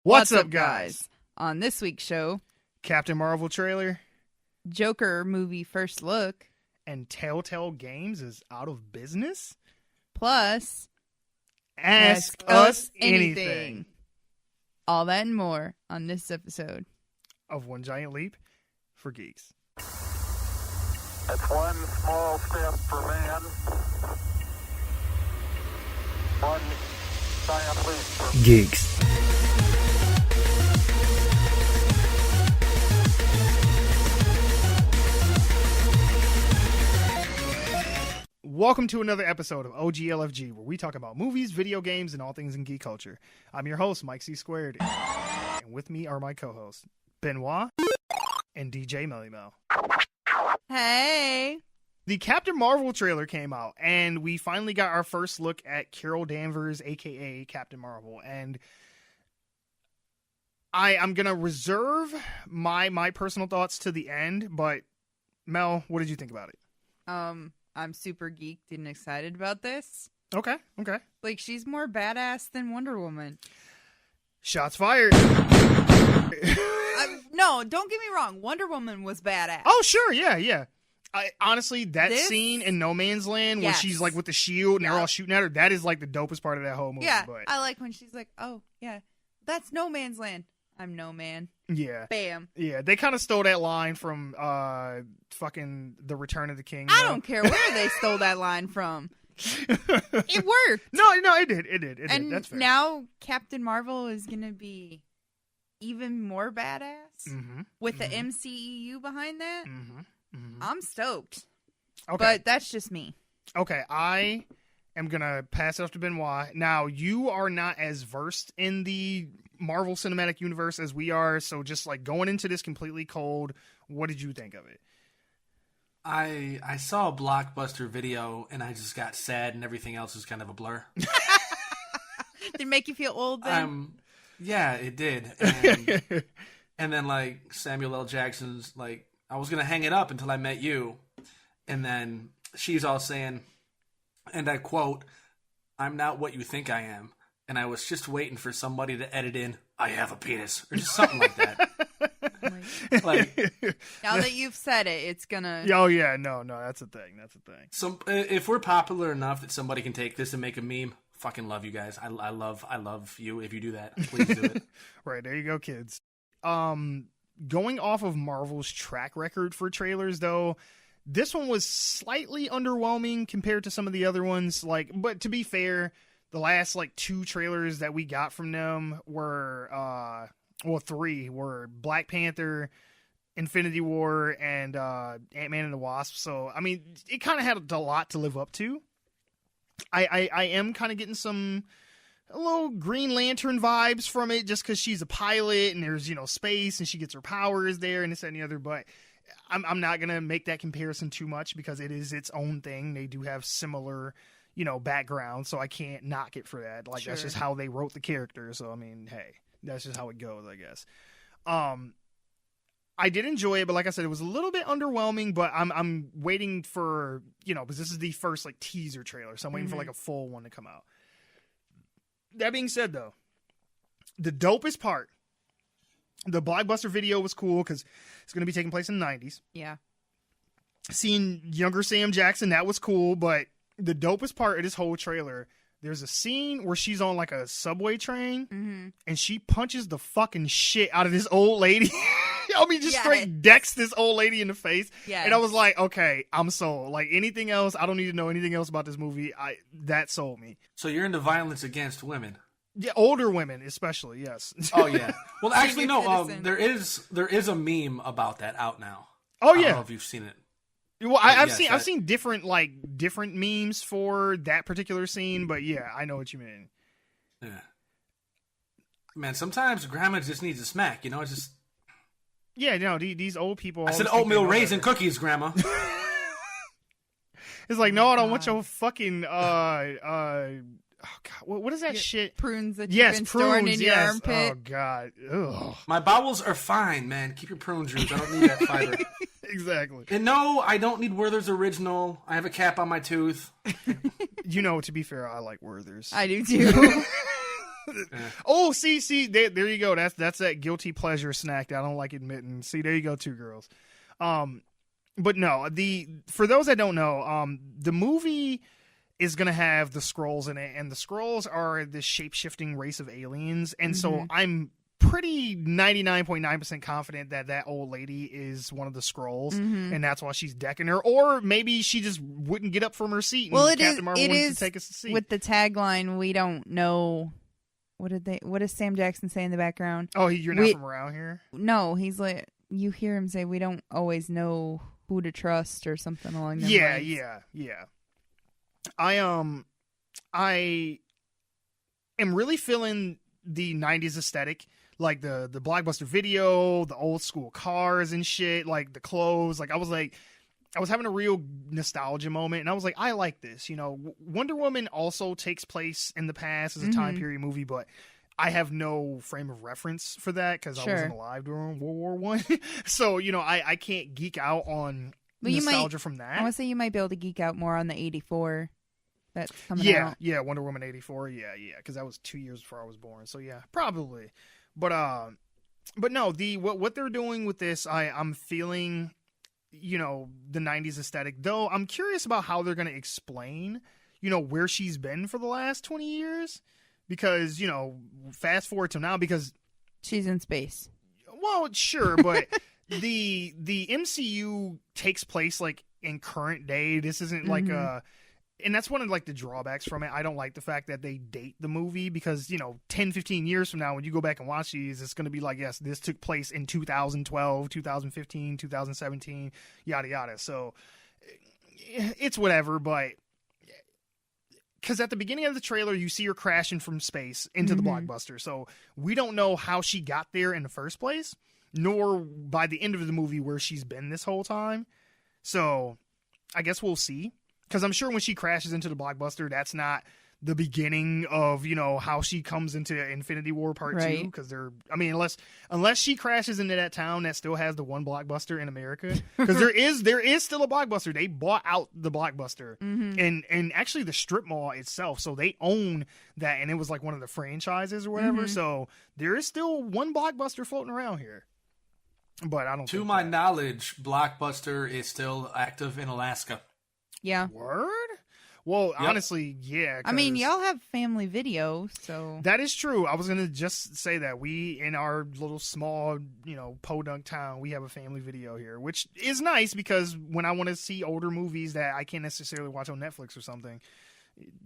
What's up, guys? On this week's show, Captain Marvel trailer Joker movie first look, and Telltale Games is out of business? plus Ask us anything. All that and more on this episode Of One Giant Leap for Geeks. It's one small step for man, one giant leap for Geeks. Welcome to another episode of OGLFG, where we talk about movies, video games, and all things in geek culture. I'm your host, Mike C. Squared, and with me are my co-hosts, Benoit and DJ Melly Mel. Hey! The Captain Marvel trailer came out, and we finally got our first look at Carol Danvers, aka Captain Marvel. And I'm gonna reserve my personal thoughts to the end, but Mel, what did you think about it? I'm super geeked and excited about this. Okay. Like, she's more badass than Wonder Woman. Shots fired. No, don't get me wrong. Wonder Woman was badass. Oh, sure, yeah. Honestly, that scene in No Man's Land when she's like with the shield and they're all shooting at her, that is like the dopest part of that whole movie. Yeah, but I like when she's like, oh, yeah, that's No Man's Land. I'm No Man. Yeah. Bam. Yeah, they kind of stole that line from fucking The Return of the King. I don't care where they stole that line from. It worked. No, it did. It did. That's fair. Now Captain Marvel is going to be even more badass with the MCEU behind that. I'm stoked. Okay. But that's just me. Okay, I am going to pass it off to Benoit. Now, you are not as versed in the Marvel Cinematic Universe as we are, so just like going into this completely cold, what did you think of it? I saw a Blockbuster video and I just got sad and everything else was kind of a blur. Did it make you feel old then? Yeah, it did. And then like Samuel L. Jackson's like, I was going to hang it up until I met you. And then she's all saying, and I quote, "I'm not what you think I am. And I was just waiting for somebody to edit in, I have a penis," or just something like that. Like, now that you've said it, it's gonna. Oh yeah, no, that's a thing. So if we're popular enough that somebody can take this and make a meme, fucking love you guys. I love you if you do that. Please do it. Right, there you go, kids. Going off of Marvel's track record for trailers, though, this one was slightly underwhelming compared to some of the other ones. Like, but to be fair, the last like two trailers that we got from them were three were Black Panther, Infinity War, and Ant-Man and the Wasp. So I mean, it kind of had a lot to live up to. I am kind of getting a little Green Lantern vibes from it, just because she's a pilot and there's space and she gets her powers there and this and the other. But I'm not gonna make that comparison too much because it is its own thing. They do have similar background, so I can't knock it for that. Like, That's just how they wrote the character. So I mean, hey, that's just how it goes, I guess. I did enjoy it, but like I said, it was a little bit underwhelming. But I'm waiting for because this is the first like teaser trailer, so I'm waiting for like a full one to come out. That being said, though, the dopest part, the Blockbuster video was cool because it's going to be taking place in the 90s. Yeah. Seeing younger Sam Jackson, that was cool, but the dopest part of this whole trailer, there's a scene where she's on like a subway train and she punches the fucking shit out of this old lady. I mean, just straight decks this old lady in the face. Yeah. And I was like, okay, I'm sold. Like, anything else, I don't need to know anything else about this movie. That sold me. So you're into violence against women? Yeah, older women especially, yes. Oh, yeah. Well, actually, no, there is a meme about that out now. Oh, yeah. I don't know if you've seen it. Well, I've seen different memes for that particular scene, but yeah, I know what you mean. Yeah. Man, sometimes grandma just needs a smack, it's just... Yeah, these old people... I said oatmeal raisin cookies, Grandma. It's like, no, I don't want your fucking... oh, God, what is that shit? Prunes that you've been storing in your armpit. Oh, God. Ugh. My bowels are fine, man. Keep your prune juice. I don't need that fiber. Exactly. And no, I don't need Werther's Original. I have a cap on my tooth. To be fair, I like Werther's. I do, too. Oh, see, there you go. That's that guilty pleasure snack that I don't like admitting. See, there you go, two girls. But no, for those that don't know, the movie is going to have the Skrulls in it, and the Skrulls are this shape-shifting race of aliens, and so I'm pretty 99.9% confident that old lady is one of the Skrulls, and that's why she's decking her, or maybe she just wouldn't get up from her seat, and Captain Marvel wanted to take us to see. With the tagline, we don't know... What does Sam Jackson say in the background? Oh, you're not from around here? No, he's like, you hear him say, we don't always know who to trust or something along those lines. Yeah. I am really feeling the 90s aesthetic, like the Blockbuster video, the old school cars and shit, like the clothes. Like I was having a real nostalgia moment, and I was like, I like this. You know, Wonder Woman also takes place in the past as a time period movie, but I have no frame of reference for that because I wasn't alive during World War I. So, you know, I can't geek out on nostalgia from that. I want to say you might be able to geek out more on the 84 that's coming out. Yeah, Wonder Woman 84. Yeah, because that was 2 years before I was born. So, yeah, probably. But no, what they're doing with this, I'm feeling... you know, the 90s aesthetic, though I'm curious about how they're going to explain, you know, where she's been for the last 20 years, because, you know, fast forward to now, because she's in space. Well, sure, but the MCU takes place like in current day. This isn't like and that's one of like the drawbacks from it. I don't like the fact that they date the movie because, you know, 10, 15 years from now, when you go back and watch these, it's going to be like, yes, this took place in 2012, 2015, 2017, yada, yada. So it's whatever, but because at the beginning of the trailer, you see her crashing from space into the Blockbuster. So we don't know how she got there in the first place, nor by the end of the movie where she's been this whole time. So I guess we'll see. Because I'm sure when she crashes into the Blockbuster, that's not the beginning of, you know, how she comes into Infinity War Part 2. Because unless she crashes into that town that still has the one Blockbuster in America. Because there is still a Blockbuster. They bought out the Blockbuster. And actually the strip mall itself. So they own that. And it was like one of the franchises or whatever. So there is still one Blockbuster floating around here. But I don't To my knowledge, Blockbuster is still active in Alaska. Yeah. Word? Well, honestly, yeah. I mean, y'all have family video, so... That is true. I was going to just say that. We, in our little small, you know, podunk town, we have a family video here, which is nice because when I want to see older movies that I can't necessarily watch on Netflix or something,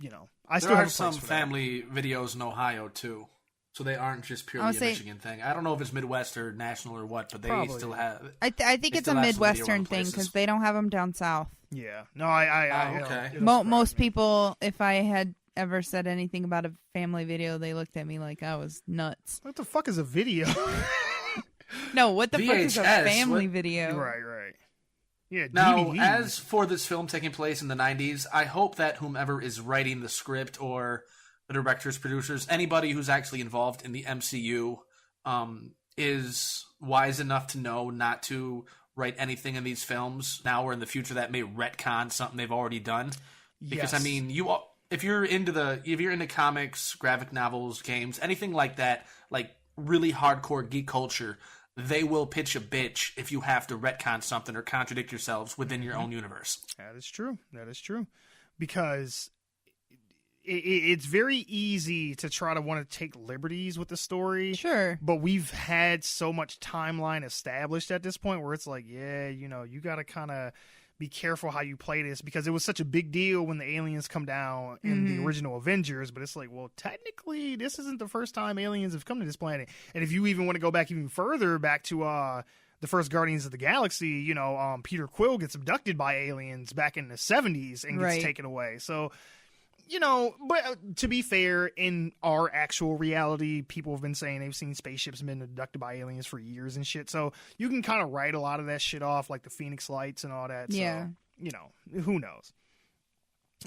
you know, I still have some family videos in Ohio, too. So they aren't just purely a Michigan thing. I don't know if it's Midwest or national or what, but they still have... I think it's a Midwestern thing because they don't have them down south. Yeah. No, I okay. Most people, if I had ever said anything about a family video, they looked at me like I was nuts. What the fuck is a video? No, what the fuck is a family video? Right. Yeah, now, DVD. as for this film taking place in the 90s, I hope that whomever is writing the script or the directors, producers, anybody who's actually involved in the MCU is wise enough to know not to write anything in these films now or in the future that may retcon something they've already done. Because I mean, if you're into comics, graphic novels, games, anything like that, like really hardcore geek culture, they will pitch a bitch if you have to retcon something or contradict yourselves within your own universe. That is true. Because it's very easy to try to want to take liberties with the story. Sure. But we've had so much timeline established at this point where it's like, yeah, you know, you got to kind of be careful how you play this because it was such a big deal when the aliens come down in the original Avengers. But it's like, well, technically, this isn't the first time aliens have come to this planet. And if you even want to go back even further, back to the first Guardians of the Galaxy, you know, Peter Quill gets abducted by aliens back in the 70s and gets taken away. So... you know, but to be fair, in our actual reality, people have been saying they've seen spaceships been abducted by aliens for years and shit. So you can kind of write a lot of that shit off, like the Phoenix Lights and all that. Yeah. So, you know, who knows?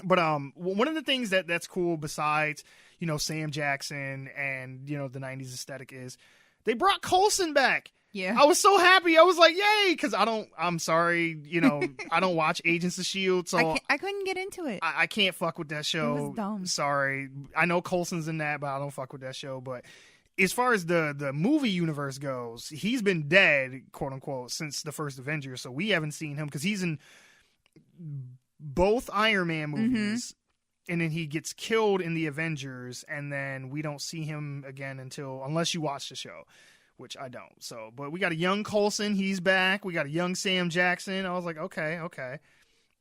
But one of the things that's cool besides, you know, Sam Jackson and, you know, the 90s aesthetic is they brought Coulson back. Yeah. I was so happy. I was like, yay, because I'm sorry, I don't watch Agents of S.H.I.E.L.D., so I couldn't get into it. I can't fuck with that show. It was dumb. Sorry. I know Coulson's in that, but I don't fuck with that show. But as far as the movie universe goes, he's been dead, quote unquote, since the first Avengers, so we haven't seen him because he's in both Iron Man movies. And then he gets killed in the Avengers, and then we don't see him again unless you watch the show, which I don't. So, but we got a young Coulson, he's back. We got a young Sam Jackson. I was like, okay.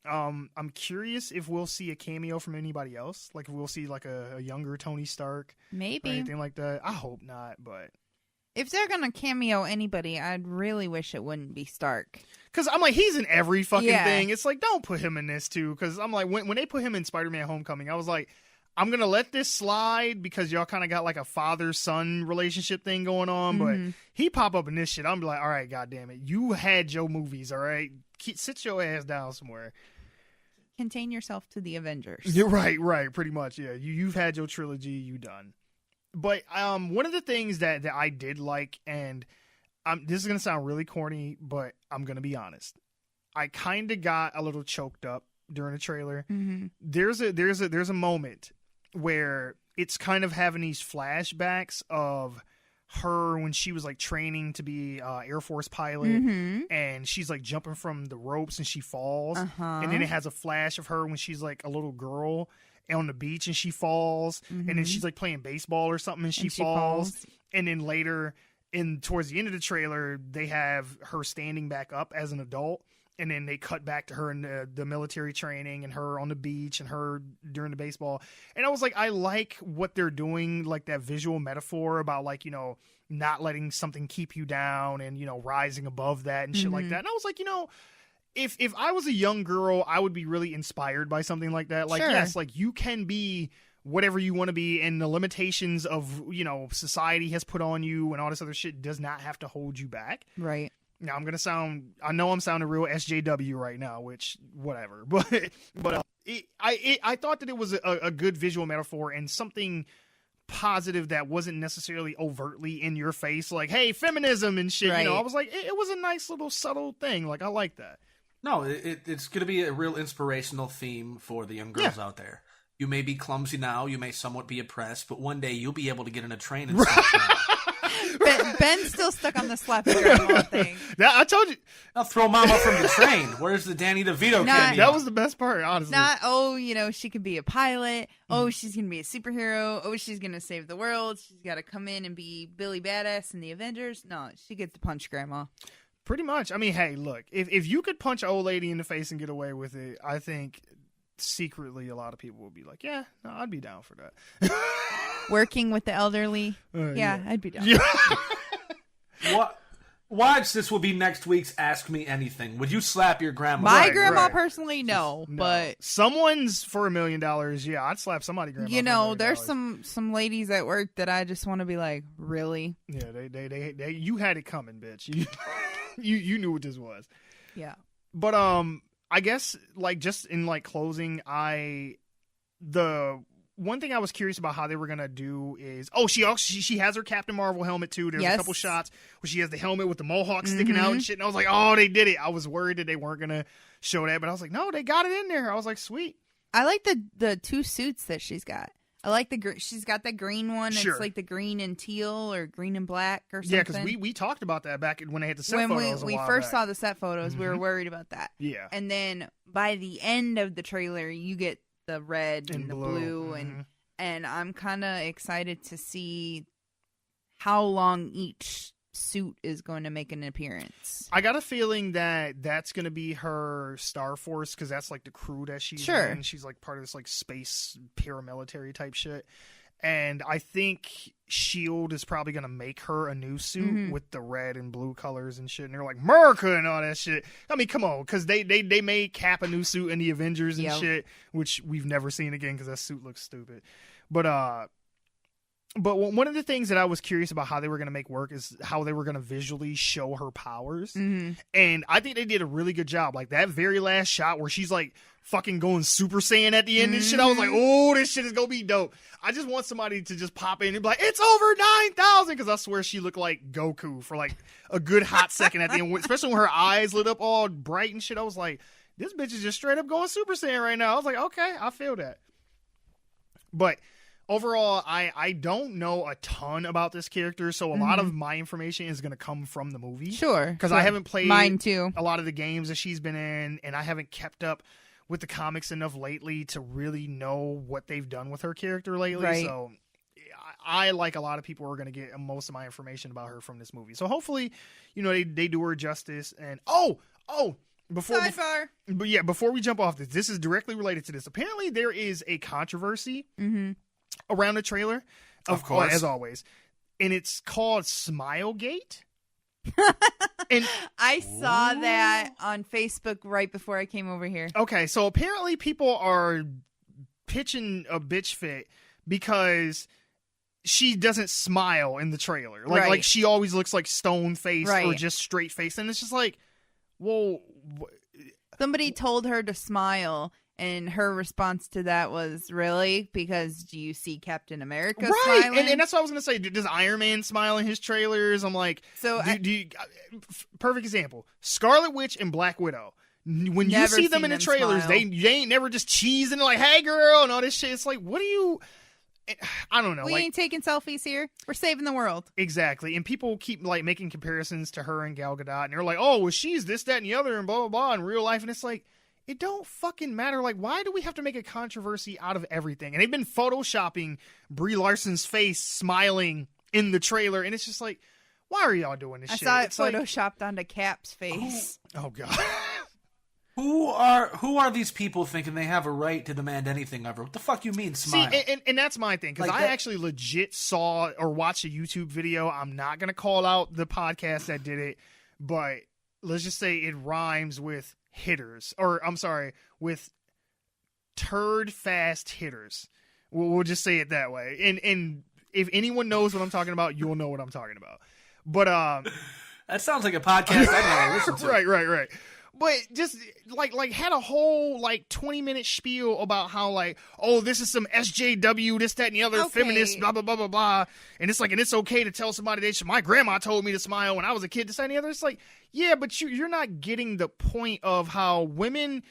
I'm curious if we'll see a cameo from anybody else, like if we'll see like a younger Tony Stark, maybe, or anything like that. I hope not, but if they're gonna cameo anybody, I'd really wish it wouldn't be Stark. Because I'm like, he's in every fucking thing. It's like, don't put him in this too. Because I'm like, when they put him in Spider-Man Homecoming, I was like, I'm going to let this slide because y'all kind of got like a father-son relationship thing going on. But he pop up in this shit. I'm like, all right, goddamn it. You had your movies, all right? Sit your ass down somewhere. Contain yourself to the Avengers. You're right. Pretty much, yeah. You've had your trilogy. You done. But one of the things that I did like, and this is going to sound really corny, but I'm going to be honest. I kind of got a little choked up during the trailer. There's a moment where it's kind of having these flashbacks of her when she was like training to be Air Force pilot, and she's like jumping from the ropes and she falls. And then it has a flash of her when she's like a little girl on the beach and she falls. And then she's like playing baseball or something and she falls. And then later, towards the end of the trailer, they have her standing back up as an adult, and then they cut back to her in the military training and her on the beach and her during the baseball. And I was like, I like what they're doing, like that visual metaphor about like, not letting something keep you down and, rising above that and shit like that. And I was like, if I was a young girl, I would be really inspired by something like that. Like, yes, like you can be whatever you want to be, and the limitations of, society has put on you and all this other shit does not have to hold you back. Right. Now I know I'm sounding real SJW right now, which whatever, but I thought that it was a good visual metaphor and something positive that wasn't necessarily overtly in your face, like, hey, feminism and shit. Right. I was like, it was a nice little subtle thing. Like, I like that. No, it's going to be a real inspirational theme for the young girls out there. You may be clumsy now, you may somewhat be oppressed, but one day you'll be able to get in a train and Ben's still stuck on the slap grandma thing. I told you. I'll throw mama from the train. Where's the Danny DeVito cameo? That was the best part, honestly. Not, she could be a pilot. Oh, she's going to be a superhero. Oh, she's going to save the world. She's got to come in and be Billy Badass in the Avengers. No, she gets to punch grandma. Pretty much. I mean, hey, look, if you could punch an old lady in the face and get away with it, I think secretly a lot of people would be like, yeah, no, I'd be down for that. Working with the elderly, yeah, I'd be down. Yeah. Watch, this will be next week's Ask Me Anything. Would you slap your grandma? My grandma personally, no, but someone's for $1 million. Yeah, I'd slap somebody's grandma. There's some ladies at work that I just want to be like, really? Yeah, they you had it coming, bitch. You knew what this was. Yeah, but I guess like just in like closing, the one thing I was curious about how they were gonna do is she has her Captain Marvel helmet too. There's a couple shots where she has the helmet with the mohawk sticking out and shit, and I was like, oh, they did it. I was worried that they weren't gonna show that, but I was like, no, they got it in there. I was like, sweet. I like the two suits that she's got. I like she's got that green one. Sure. It's like the green and teal or green and black or something. Yeah, because we talked about that back when they had the set photos. When we first saw the set photos, we were worried about that. Yeah. And then by the end of the trailer, you get the red and the blue and I'm kind of excited to see how long each suit is going to make an appearance. I got a feeling that that's going to be her Star Force, because that's like the crew that she's in. She's like part of this like space paramilitary type shit. And I think S.H.I.E.L.D. is probably going to make her a new suit with the red and blue colors and shit. And they're like, America and all that shit. I mean, come on, because they made Cap a new suit in the Avengers and shit, which we've never seen again because that suit looks stupid. But But one of the things that I was curious about how they were going to make work is how they were going to visually show her powers. Mm-hmm. And I think they did a really good job. Like that very last shot where she's like fucking going Super Saiyan at the end and shit. I was like, oh, this shit is going to be dope. I just want somebody to just pop in and be like, it's over 9,000. Because I swear she looked like Goku for like a good hot second at the end. Especially when her eyes lit up all bright and shit. I was like, this bitch is just straight up going Super Saiyan right now. I was like, okay, I feel that. But overall, I don't know a ton about this character, so a lot of my information is going to come from the movie. Sure. Because I haven't played mine too. A lot of the games that she's been in, and I haven't kept up with the comics enough lately to really know what they've done with her character lately. Right. So I, like a lot of people, are going to get most of my information about her from this movie. So hopefully, they do her justice. And before we jump off this is directly related to this. Apparently, there is a controversy around the trailer, of course, as always, and it's called Smilegate. And I saw that on Facebook right before I came over here. Okay, so apparently people are pitching a bitch fit because she doesn't smile in the trailer. Like she always looks like stone faced or just straight faced, and it's just like, well, somebody told her to smile. And her response to that was, really? Because do you see Captain America smiling? And that's what I was going to say. Does Iron Man smile in his trailers? I'm like, perfect example. Scarlet Witch and Black Widow. When you see them in the trailers, they ain't never just cheesing like, hey, girl, and all this shit. It's like, what do you... I don't know. We ain't taking selfies here. We're saving the world. Exactly. And people keep like making comparisons to her and Gal Gadot. And they're like, oh, well, she's this, that, and the other, and blah, blah, blah in real life. And it's like... It don't fucking matter. Like, why do we have to make a controversy out of everything? And they've been photoshopping Brie Larson's face smiling in the trailer, and it's just like, why are y'all doing this shit? I saw it photoshopped onto Cap's face. Oh God. Who are these people thinking they have a right to demand anything of her? What the fuck you mean smile? See, and that's my thing, because I actually legit saw or watched a YouTube video. I'm not going to call out the podcast that did it, but let's just say it rhymes with hitters, or I'm sorry, with turd fast hitters. We'll just say it that way. And if anyone knows what I'm talking about, you'll know what I'm talking about. But that sounds like a podcast I want to listen to. Right. But just like had a whole like 20-minute spiel about how like, oh, this is some SJW, this, that, and the other, feminist, blah blah blah blah blah, and it's like, and it's okay to tell somebody they should. My grandma told me to smile when I was a kid, this, that, and the other. It's like, yeah, but you're not getting the point of how women.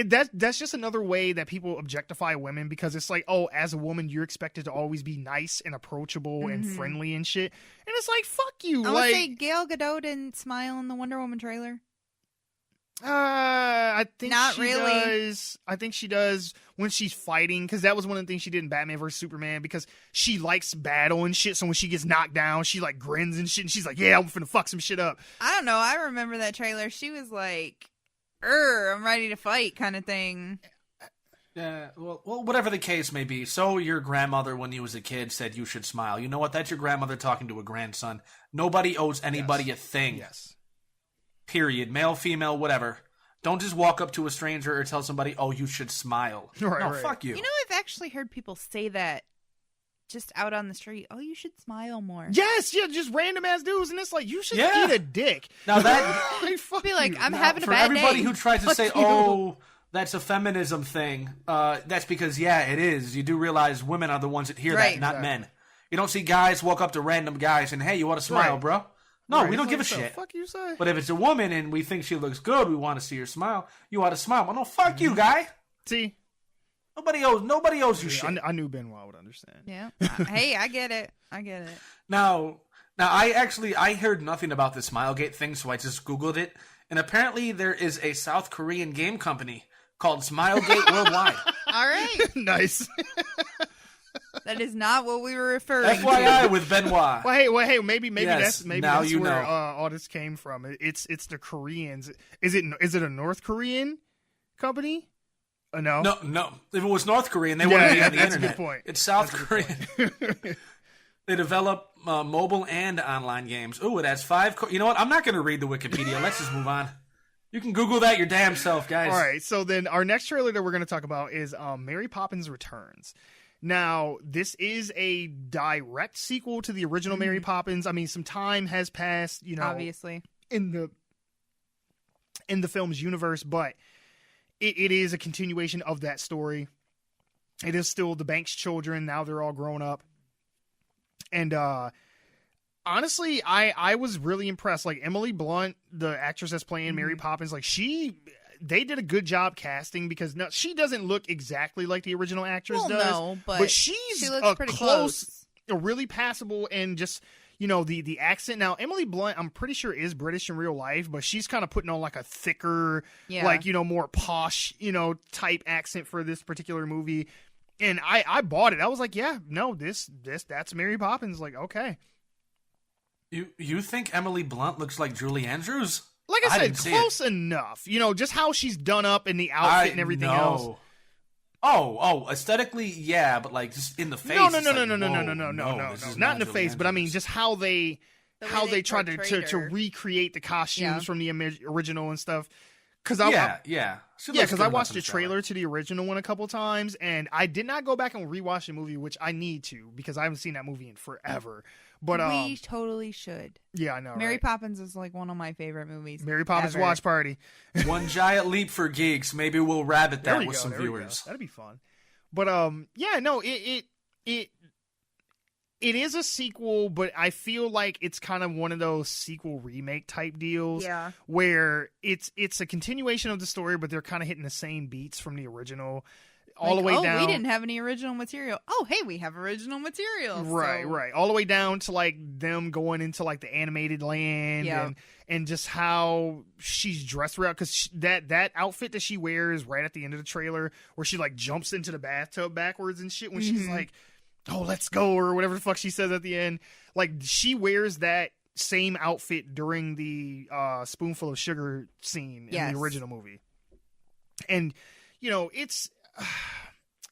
That's just another way that people objectify women, because it's like, oh, as a woman, you're expected to always be nice and approachable and friendly and shit, and it's like, fuck you. I would say Gal Gadot didn't smile in the Wonder Woman trailer. I think not she really. does. I think she does when she's fighting, because that was one of the things she did in Batman vs Superman, because she likes battle and shit. So when she gets knocked down, she like grins and shit, and she's like, "Yeah, I'm finna fuck some shit up." I don't know. I remember that trailer. She was like, I'm ready to fight," kind of thing. Yeah, well, whatever the case may be. So your grandmother, when you was a kid, said you should smile. You know what? That's your grandmother talking to a grandson. Nobody owes anybody a thing. Yes. Period. Male, female, whatever. Don't just walk up to a stranger or tell somebody, oh, you should smile. Right. Fuck you. You know, I've actually heard people say that just out on the street. Oh, you should smile more. Yes, yeah, just random ass dudes, and it's like, you should eat a dick. Now that be like, I'm having a bad day. For everybody who tries to Fuck say, you. oh, that's a feminism thing, that's because, yeah, it is. You do realize women are the ones that hear that, not men. You don't see guys walk up to random guys and, hey, you want to smile, bro? No, we don't give a shit. Fuck you say. But if it's a woman and we think she looks good, we want to see her smile. You ought to smile. Well, no, fuck you, guy. See, nobody owes you shit. I knew Benoit would understand. Yeah. Hey, I get it. Now, I heard nothing about the Smilegate thing, so I just Googled it, and apparently there is a South Korean game company called Smilegate Worldwide. All right. Nice. That is not what we were referring to. FYI with Benoit. Well, hey, maybe yes, that's where all this came from. It's the Koreans. Is it a North Korean company? No. No. If it was North Korean, they wouldn't be on the that's internet. A good point. It's South Korean. They develop mobile and online games. Ooh, it has 5. You know what? I'm not going to read the Wikipedia. Let's just move on. You can Google that your damn self, guys. All right. So then our next trailer that we're going to talk about is Mary Poppins Returns. Now, this is a direct sequel to the original Mary Poppins. I mean, some time has passed, obviously, in the film's universe, but it is a continuation of that story. It is still the Banks children. Now they're all grown up. And honestly, I was really impressed. Like, Emily Blunt, the actress that's playing Mary Poppins, like, they did a good job casting, because she doesn't look exactly like the original actress does. No, but she looks pretty close. Really passable, and just, the accent. Now, Emily Blunt, I'm pretty sure, is British in real life, but she's kind of putting on like a thicker, like, more posh, type accent for this particular movie. And I bought it. I was like, yeah, no, that's Mary Poppins. Like, okay. You think Emily Blunt looks like Julie Andrews? Like I said, close enough. Just how she's done up in the outfit and everything else. Oh, aesthetically, yeah, but like just in the face. No. Not in the face, but I mean just how they tried to recreate the costumes from the original and stuff. Because I watched the trailer to the original one a couple times, and I did not go back and rewatch the movie, which I need to, because I haven't seen that movie in forever. But we totally should. Yeah, I know. Mary Poppins is like one of my favorite movies. Mary Poppins ever. watch party. One giant leap for geeks. Maybe we'll rabbit that with some viewers. That'd be fun. But it is a sequel, but I feel like it's kind of one of those sequel remake type deals. Yeah. Where it's a continuation of the story, but they're kind of hitting the same beats from the original. All the way down. We didn't have any original material. Oh, hey, we have original material. Right. All the way down to like them going into like the animated land and just how she's dressed throughout. Because that outfit that she wears right at the end of the trailer, where she like jumps into the bathtub backwards and shit when she's like, "Oh, let's go," or whatever the fuck she says at the end. Like, she wears that same outfit during the spoonful of sugar scene in the original movie. And it's.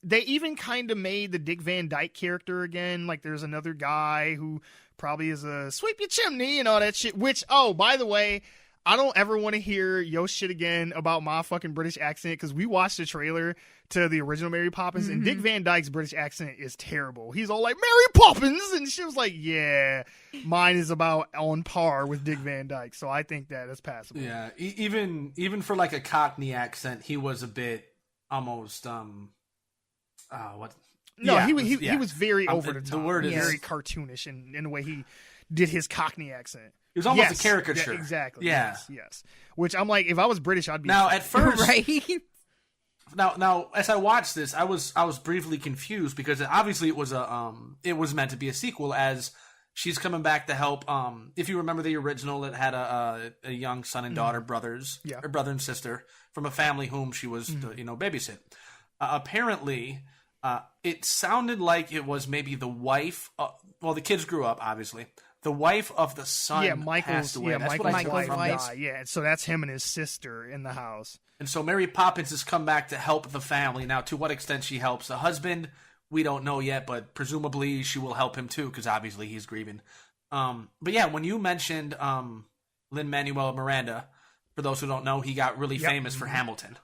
They even kind of made the Dick Van Dyke character again. Like, there's another guy who probably is a sweep your chimney and all that shit. Which, by the way, I don't ever want to hear your shit again about my fucking British accent, because we watched the trailer to the original Mary Poppins, and Dick Van Dyke's British accent is terrible. He's all like, "Mary Poppins," and she was like, "Yeah, mine is about on par with Dick Van Dyke." So I think that's passable. Yeah, even for like a Cockney accent, he was a bit almost what? No, yeah, he was very over the top. The word is very cartoonish in the way he did his Cockney accent. It was almost a caricature. Yeah, exactly. Yeah. Yes. Which I'm like, if I was British, I'd be. Now at first, right. Now, as I watched this, I was briefly confused, because obviously it was meant to be a sequel, as she's coming back to help. If you remember the original, it had a young son and daughter, brothers, or brother and sister, from a family whom she was to, babysit. Apparently, it sounded like it was maybe the wife. Well, the kids grew up, obviously. The wife of the son passed away. That's Michael's what I took wife from this. died. Yeah, so that's him and his sister in the house. And so Mary Poppins has come back to help the family. Now, to what extent she helps the husband, we don't know yet, but presumably she will help him too, because obviously he's grieving. But yeah, when you mentioned Lin-Manuel Miranda, for those who don't know, he got really famous for Hamilton.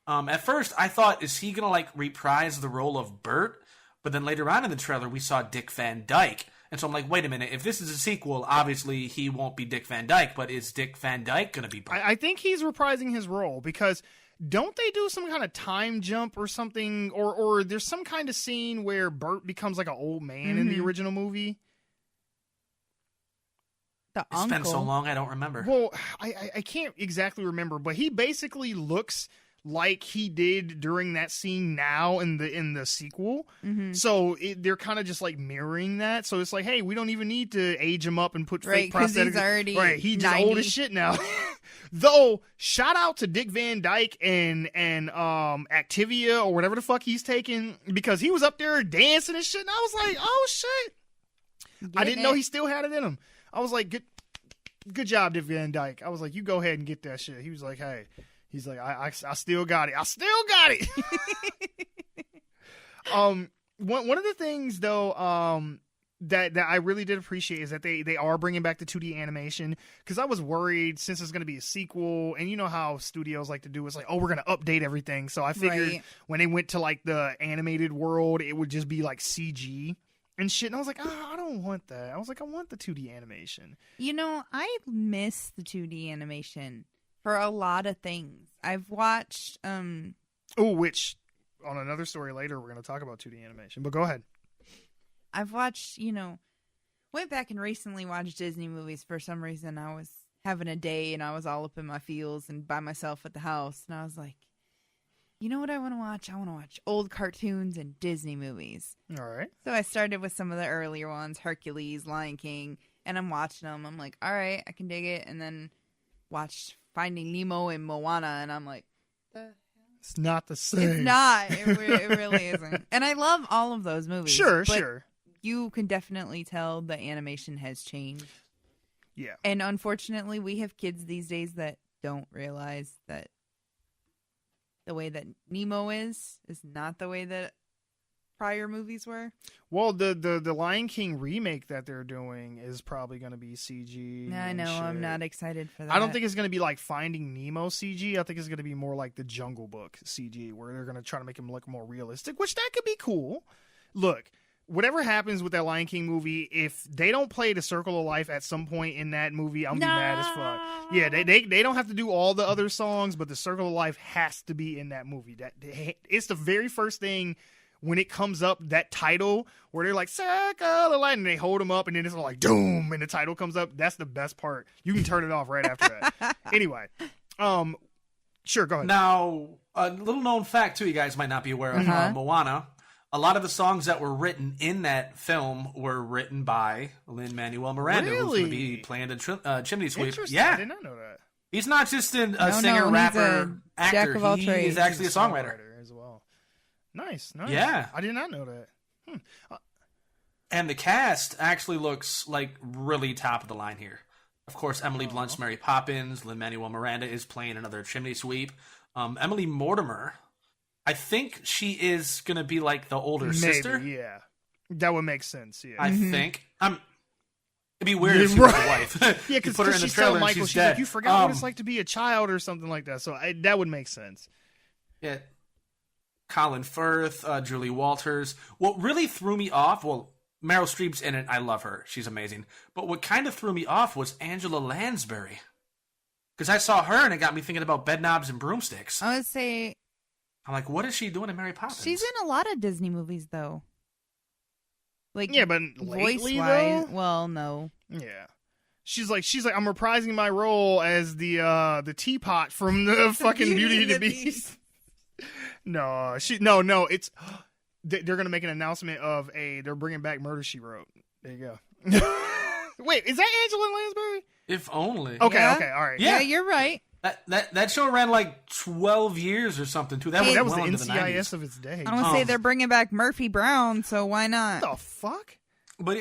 At first, I thought, is he going to like reprise the role of Bert? But then later on in the trailer, we saw Dick Van Dyke. And so I'm like, wait a minute, if this is a sequel, obviously he won't be Dick Van Dyke, but is Dick Van Dyke going to be Bert? I think he's reprising his role, because don't they do some kind of time jump or something? Or there's some kind of scene where Bert becomes like an old man in the original movie? It's been so long, I don't remember. Well, I can't exactly remember, but he basically looks like he did during that scene now in the sequel. So they're kind of just like mirroring that. So it's like, hey, we don't even need to age him up and put fake prosthetics. He's already he's just old as shit now. Though, shout out to Dick Van Dyke and Activia or whatever the fuck he's taking, because he was up there dancing and shit, and I was like, oh shit. I didn't know he still had it in him. I was like, good job, Dick Van Dyke. I was like, you go ahead and get that shit. He was like, hey. He's like, I still got it. I still got it. One of the things though, that I really did appreciate is that they are bringing back the 2D animation, because I was worried since it's going to be a sequel, and you know how studios like to do, it's like, oh, we're going to update everything. So I figured when they went to like the animated world, it would just be like CG and shit. And I was like, oh, I don't want that. I was like, I want the 2D animation. You know, I miss the 2D animation for a lot of things. I've watched which on another story later we're going to talk about 2D animation, but go ahead. I've watched, went back and recently watched Disney movies. For some reason, I was having a day and I was all up in my feels and by myself at the house. And I was like, you know what I want to watch? I want to watch old cartoons and Disney movies. All right. So I started with some of the earlier ones, Hercules, Lion King, and I'm watching them. I'm like, all right, I can dig it. And then watched Finding Nemo and Moana, and I'm like, it's not the same. It's not. It really isn't. And I love all of those movies. Sure. You can definitely tell the animation has changed. Yeah. And unfortunately, we have kids these days that don't realize that the way that Nemo is not the way that prior movies were. Well, the Lion King remake that they're doing is probably going to be CG. I know. I'm not excited for that. I don't think it's going to be like Finding Nemo CG. I think it's going to be more like the Jungle Book CG, where they're going to try to make him look more realistic, which that could be cool. Look, whatever happens with that Lion King movie, if they don't play the Circle of Life at some point in that movie, I'm gonna be mad as fuck. Yeah, they don't have to do all the other songs, but the Circle of Life has to be in that movie. It's the very first thing when it comes up, that title where they're like Circle of Life, and they hold them up, and then it's like doom, and the title comes up. That's the best part. You can turn it off right after that. Anyway, sure, go ahead. Now, a little known fact too, you guys might not be aware of Moana. A lot of the songs that were written in that film were written by Lin-Manuel Miranda, who's going to be playing the Chimney Sweep. Yeah, I did not know that. He's not just a singer, rapper, actor. Jack of all trades. He's actually a songwriter as well. Nice. Yeah, I did not know that. And the cast actually looks like really top of the line here. Of course, Emily Blunt's Mary Poppins. Lin-Manuel Miranda is playing another Chimney Sweep. Emily Mortimer, I think she is going to be like the older sister. Yeah. That would make sense, yeah. I think. It'd be weird if she was the wife. Yeah, because put her in the she's trailer telling Michael, she's she's dead. like, you forgot what it's like to be a child or something like that. So that would make sense. Yeah. Colin Firth, Julie Walters. What really threw me off, well, Meryl Streep's in it. I love her. She's amazing. But what kind of threw me off was Angela Lansbury. Because I saw her and it got me thinking about Bedknobs and Broomsticks. I would say... I'm like, what is she doing in Mary Poppins? She's in a lot of Disney movies, though. Like, yeah, but lately, though? Well, no. Yeah. She's like, I'm reprising my role as the teapot from the fucking Beauty and the Beast. No, it's they're gonna make an announcement of they're bringing back Murder, She Wrote. There you go. Wait, is that Angela Lansbury? If only. Okay, Yeah. okay, all right. Yeah, you're right. That show ran like 12 years or something too. That was the well into NCIS the 90s. of its day. I want to say they're bringing back Murphy Brown, so why not? What the fuck? But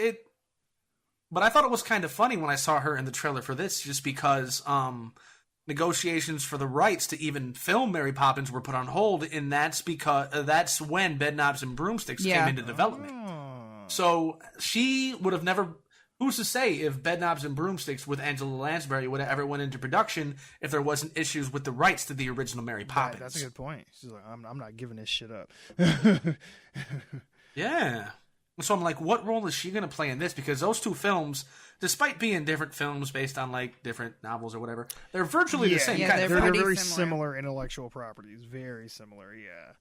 I thought it was kind of funny when I saw her in the trailer for this, just because negotiations for the rights to even film Mary Poppins were put on hold, and that's because that's when Bedknobs and Broomsticks came into development. Oh. So she would have never. Who's to say if Bedknobs and Broomsticks with Angela Lansbury would have ever went into production if there wasn't issues with the rights to the original Mary Poppins? That's a good point. She's like, I'm not giving this shit up. Yeah. So I'm like, what role is she going to play in this? Because those two films, despite being different films based on like different novels or whatever, they're virtually the same kind of they're film. very similar intellectual properties. Very similar, yeah.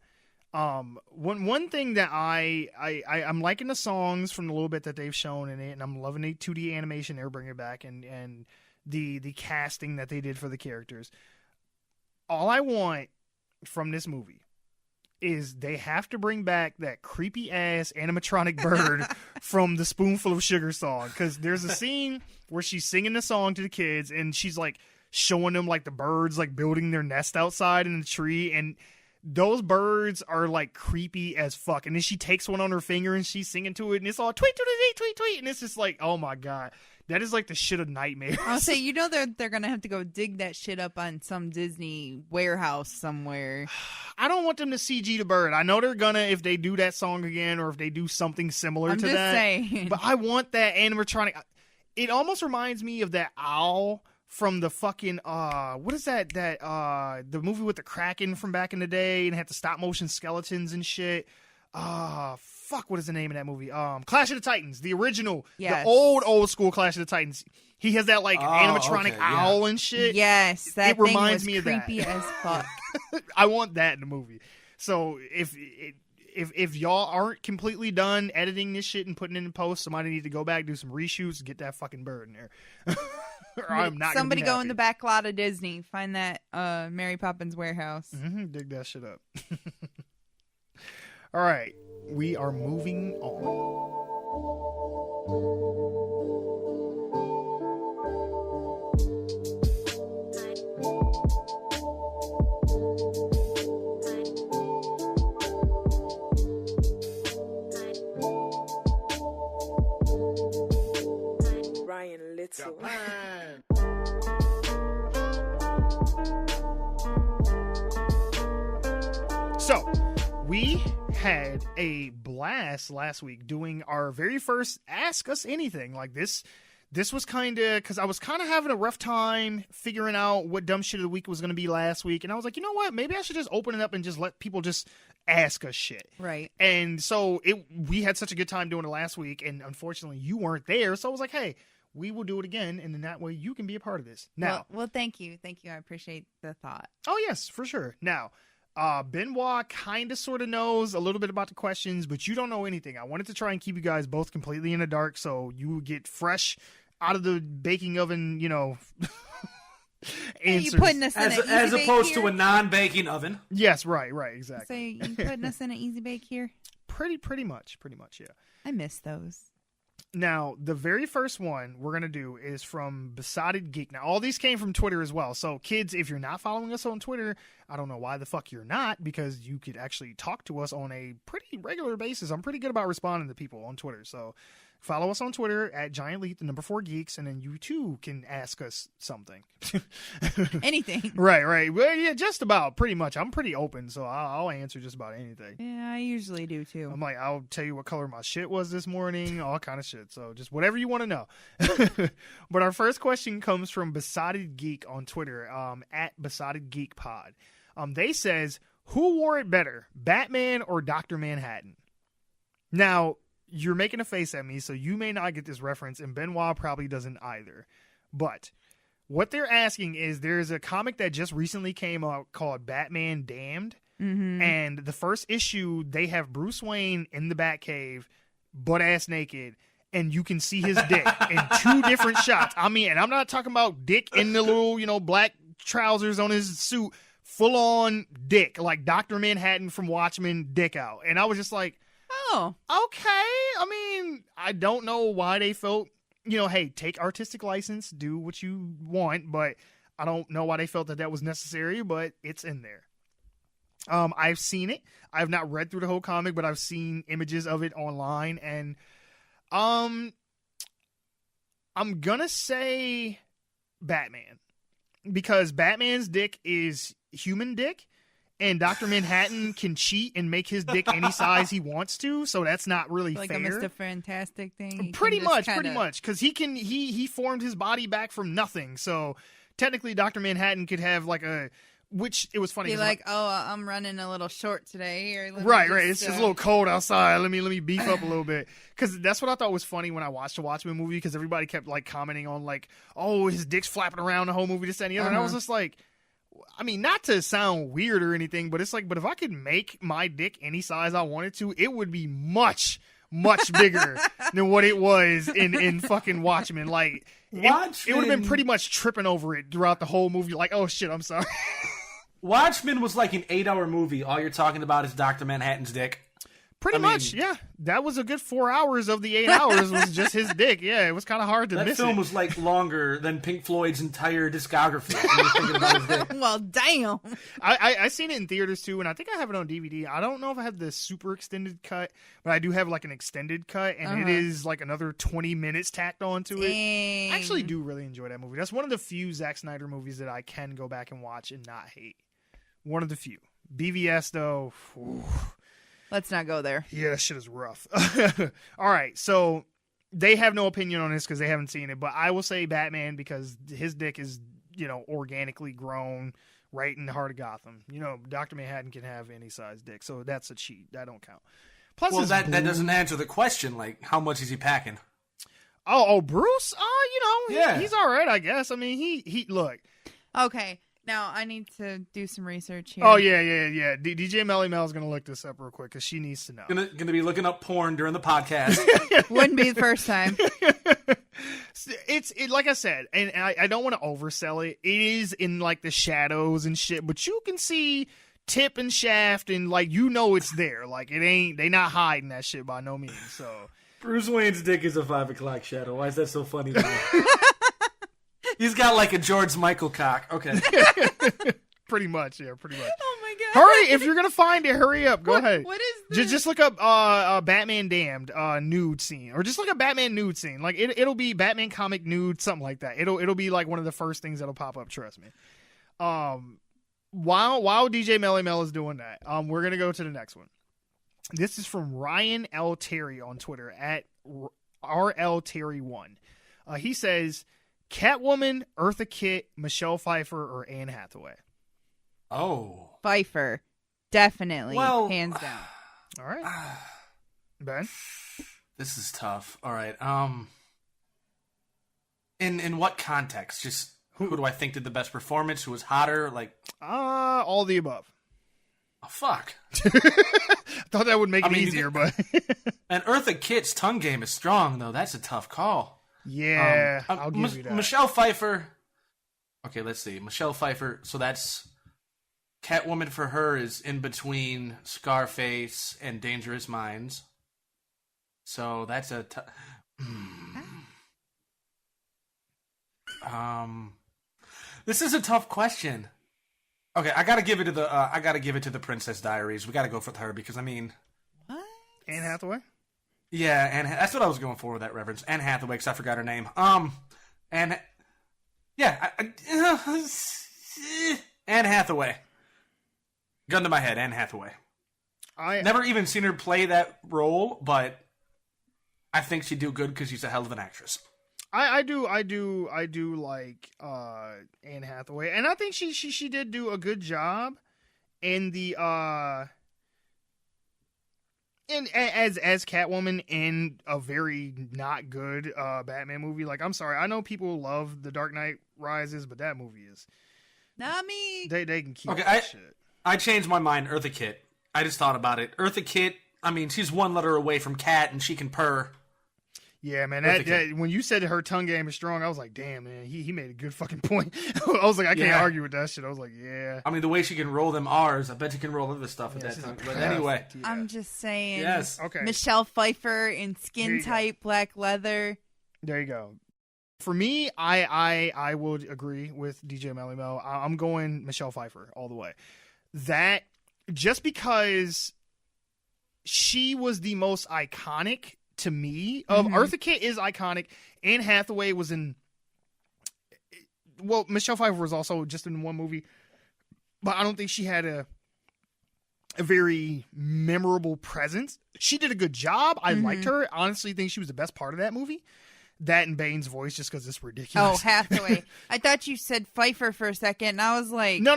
One thing that I'm liking the songs from the little bit that they've shown in it, and I'm loving the 2D animation they're bringing back, and the casting that they did for the characters. All I want from this movie is they have to bring back that creepy ass animatronic bird from the Spoonful of Sugar song, because there's a scene where she's singing the song to the kids and she's like showing them like the birds like building their nest outside in the tree, and those birds are like creepy as fuck. And then she takes one on her finger and she's singing to it, and it's all tweet, tweet, tweet, tweet, tweet, and it's just like, oh my god, That is like the shit of nightmares. I'll say, you know, they're gonna have to go dig that shit up on some Disney warehouse somewhere. I don't want them to CG the bird. I know they're gonna if they do that song again or if they do something similar to that. Saying. But I want that animatronic. It almost reminds me of that owl from the fucking what is that the movie with the Kraken from back in the day and had the stop motion skeletons and shit. Fuck, what is the name of that movie? Clash of the Titans, the original, yes. The old school Clash of the Titans. He has that like animatronic owl and shit. Yes, that it reminds me of that. Creepy as fuck. I want that in the movie. So if y'all aren't completely done editing this shit and putting it in post, somebody need to go back, do some reshoots, and get that fucking bird in there. Or I'm not. Somebody gonna be go in the back lot of Disney, find that Mary Poppins warehouse. Dig that shit up. All right, we are moving on. Ryan Little. So, we had a blast last week doing our very first Ask Us Anything. Like this was kind of, because I was kind of having a rough time figuring out what dumb shit of the week was going to be last week. And I was like, you know what? Maybe I should just open it up and just let people just ask us shit. Right. And so we had such a good time doing it last week. And unfortunately, you weren't there. So I was like, hey, we will do it again. And then that way you can be a part of this. Now, well, thank you. Thank you. I appreciate the thought. Oh, yes, for sure. Now, Benoit kind of sort of knows a little bit about the questions, but you don't know anything. I wanted to try and keep you guys both completely in the dark so you would get fresh out of the baking oven, answers. You putting us in as opposed to a non-baking oven. Yes, right, exactly. So you putting us in an easy bake here? Pretty much, yeah. I miss those. Now, the very first one we're going to do is from Besotted Geek. Now, all these came from Twitter as well. So, kids, if you're not following us on Twitter, I don't know why the fuck you're not, because you could actually talk to us on a pretty regular basis. I'm pretty good about responding to people on Twitter. So, follow us on Twitter at GiantLeap, the 4 Geeks, and then you too can ask us something. Anything. Right. Well, yeah, just about, pretty much. I'm pretty open, so I'll answer just about anything. Yeah, I usually do too. I'm like, I'll tell you what color my shit was this morning, all kind of shit. So just whatever you want to know. But our first question comes from Besotted Geek on Twitter, at Besotted Geek Pod. They says, who wore it better, Batman or Dr. Manhattan? Now, you're making a face at me, so you may not get this reference, and Benoit probably doesn't either. But what they're asking is, there's a comic that just recently came out called Batman Damned, and the first issue, they have Bruce Wayne in the Batcave, butt-ass naked, and you can see his dick in 2 different shots. I mean, and I'm not talking about dick in the little, black trousers on his suit, full-on dick, like Dr. Manhattan from Watchmen, dick out. And I was just like, oh, okay. I mean, I don't know why they felt, hey, take artistic license, do what you want, but I don't know why they felt that was necessary, but it's in there. I've seen it. I've not read through the whole comic, but I've seen images of it online, and I'm gonna say Batman, because Batman's dick is human dick, and Dr. Manhattan can cheat and make his dick any size he wants to, so that's not really like fair. Like a Mr. Fantastic thing? Pretty much, because he formed his body back from nothing, so technically Dr. Manhattan could have like a, which it was funny. Be like, I'm running a little short today. Here, right. It's just a little cold outside. Let me beef up a little bit, because that's what I thought was funny when I watched the Watchmen movie, because everybody kept like commenting on like, oh, his dick's flapping around the whole movie, this, that, and the other, and I was just like, I mean, not to sound weird or anything, but it's like, but if I could make my dick any size I wanted to, it would be much bigger than what it was in fucking Watchmen. Like, it would have been pretty much tripping over it throughout the whole movie. Like, oh shit, I'm sorry. Watchmen was like an 8-hour movie. All you're talking about is Dr. Manhattan's dick. Pretty much, yeah. That was a good 4 hours of the 8 hours was just his dick. Yeah, it was kind of hard to miss it. That film was like longer than Pink Floyd's entire discography. When you're thinking about his dick. Well, damn. I seen it in theaters too, and I think I have it on DVD. I don't know if I have the super extended cut, but I do have like an extended cut, and it is like another 20 minutes tacked onto it. I actually do really enjoy that movie. That's one of the few Zack Snyder movies that I can go back and watch and not hate. One of the few. BVS though. Whew. Let's not go there. Yeah, that shit is rough. All right, so they have no opinion on this because they haven't seen it, but I will say Batman because his dick is, organically grown right in the heart of Gotham. Dr. Manhattan can have any size dick, so that's a cheat. That don't count. Plus, well, that doesn't answer the question. Like, how much is he packing? Oh, Bruce? Yeah. He's all right, I guess. I mean, he look. Okay. Now, I need to do some research here. Oh, yeah. DJ Melly Mel's going to look this up real quick because she needs to know. Gonna be looking up porn during the podcast. Wouldn't be the first time. It's like I said, and I don't want to oversell it. It is in, like, the shadows and shit, but you can see tip and shaft and, like, it's there. Like, they not hiding that shit by no means, so. Bruce Wayne's dick is a 5 o'clock shadow. Why is that so funny to me? He's got like a George Michael cock. Okay. Pretty much, yeah, pretty much. Oh my god. Hurry, if you're going to find it, hurry up. Go ahead. What is this? Just look up Batman Damned nude scene. Or just look up Batman nude scene. Like it'll be Batman comic nude, something like that. It'll be like one of the first things that'll pop up, trust me. While DJ Melly Mel is doing that, we're going to go to the next one. This is from Ryan L. Terry on Twitter at RLTerry1. He says, Catwoman, Eartha Kitt, Michelle Pfeiffer, or Anne Hathaway? Oh. Pfeiffer. Definitely. Well, hands down. All right. Ben? This is tough. All right. In what context? Just who do I think did the best performance? Who was hotter? Like, all the above. Oh, fuck. I thought that would make it easier, but... And Eartha Kitt's tongue game is strong, though. That's a tough call. Yeah, I'll give you that. Michelle Pfeiffer. Okay, let's see. Michelle Pfeiffer. So that's Catwoman for her is in between Scarface and Dangerous Minds. So that's a. This is a tough question. Okay, I gotta give it to the Princess Diaries. We gotta go for her because I mean, what? Anne Hathaway. Yeah, and that's what I was going for with that reference. Anne Hathaway, because I forgot her name. Anne Hathaway. Gun to my head, Anne Hathaway. I never even seen her play that role, but I think she'd do good because she's a hell of an actress. I do like Anne Hathaway, and I think she did do a good job in the and as Catwoman in a very not good Batman movie. Like, I'm sorry, I know people love The Dark Knight Rises, but that movie is not me. They can keep that shit. I changed my mind. Eartha Kitt. I just thought about it. Eartha Kitt. I mean, she's one letter away from cat, and she can purr. Yeah, man. That when you said her tongue game is strong, I was like, damn, man. He made a good fucking point. I was like, I can't argue with that shit. I was like, yeah. I mean, the way she can roll them R's, I bet you can roll other stuff with that tongue. But anyway. I'm just saying. Yes. Okay. Michelle Pfeiffer in skin tight black leather. There you go. For me, I would agree with DJ Melly Mel. I'm going Michelle Pfeiffer all the way. That, just because she was the most iconic to me of Eartha Kitt is iconic. Anne Hathaway was in, well, Michelle Pfeiffer was also just in one movie, but I don't think she had a very memorable presence. She did a good job. I liked her. Honestly, think she was the best part of that movie. That and Bane's voice, just because it's ridiculous. Oh, Hathaway. I thought you said Pfeiffer for a second, and I was like... No.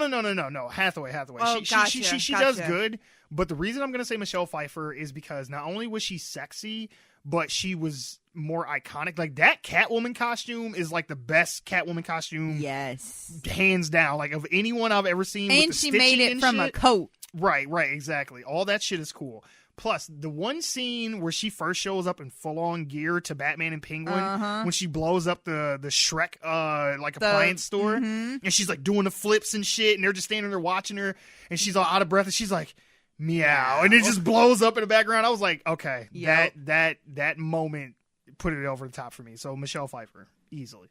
Hathaway. Oh, She does good, but the reason I'm going to say Michelle Pfeiffer is because not only was she sexy, but she was more iconic. Like, that Catwoman costume is like the best Catwoman costume. Yes. Hands down. Like, of anyone I've ever seen. And she made it from a coat. Right, exactly. All that shit is cool. Plus, the one scene where she first shows up in full-on gear to Batman and Penguin, when she blows up the Shrek appliance store, and she's like doing the flips and shit, and they're just standing there watching her, and she's all out of breath, and she's like, meow, and it just blows up in the background. I was like, okay, Yep. that moment put it over the top for me. So Michelle Pfeiffer, easily.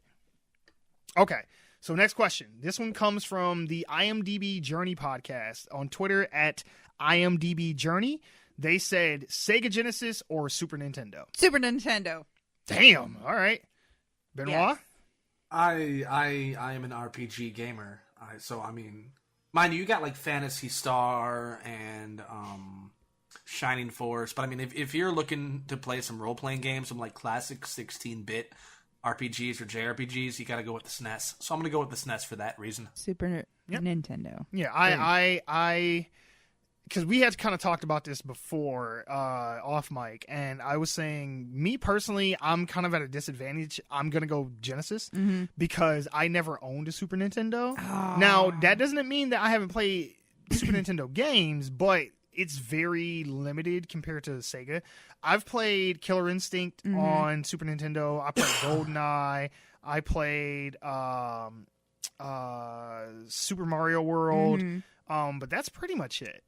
Okay, so next question. This one comes from the IMDb Journey podcast on Twitter at IMDb Journey. They said Sega Genesis or Super Nintendo. Super Nintendo. Damn. All right, Benoit. Yes. I am an RPG gamer. So I mean, mind you got like Phantasy Star and Shining Force. But I mean, if you're looking to play some role playing games, some like classic 16-bit RPGs or JRPGs, you got to go with the SNES. So I'm going to go with the SNES for that reason. Super Nintendo. Yeah, I because we had kind of talked about this before off mic, and I was saying, me personally, I'm kind of at a disadvantage. I'm gonna go Genesis because I never owned a Super Nintendo. Oh. Now that doesn't mean that I haven't played Super Nintendo games, but it's very limited compared to Sega. I've played Killer Instinct on Super Nintendo. I played GoldenEye. I played Super Mario World. But that's pretty much it.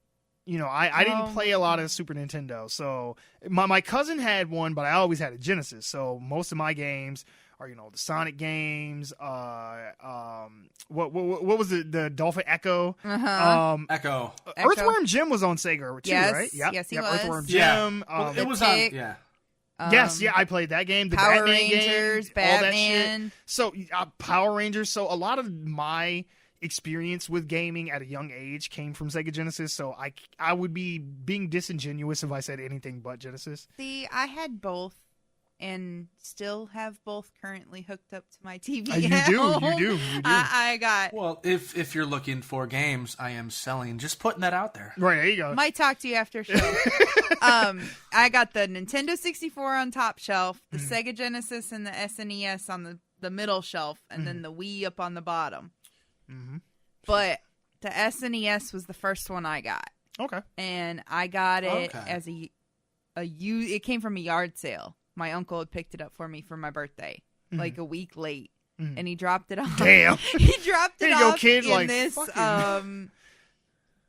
You know, I didn't play a lot of Super Nintendo. So my cousin had one, but I always had a Genesis. So most of my games are, you know, the Sonic games. What was the Dolphin Echo? Echo. Earthworm Jim was on Sega too, Yes. right? Yep. Yes, he yep. was. Earthworm Yeah. Jim. Well, it was Pick. on. Yeah. Yes, I played that game. The Power Batman Rangers, game, all that Batman. shit. So Power Rangers. So a lot of my experience with gaming at a young age came from Sega Genesis. So I would be being disingenuous if I said anything but Genesis. See, I had both and still have both currently hooked up to my TV. You do. I got. Well, if you're looking for games, I am selling. Just putting that out there. Right, there you go. Might talk to you after show. I got the Nintendo 64 on top shelf, the Sega Genesis and the SNES on the middle shelf, and then the Wii up on the bottom. But the SNES was the first one I got. Okay. And I got it as it came from a yard sale. My uncle had picked it up for me for my birthday, like a week late. And he dropped it off. Damn. He dropped it Here you off go, kid. in Like, this fucking...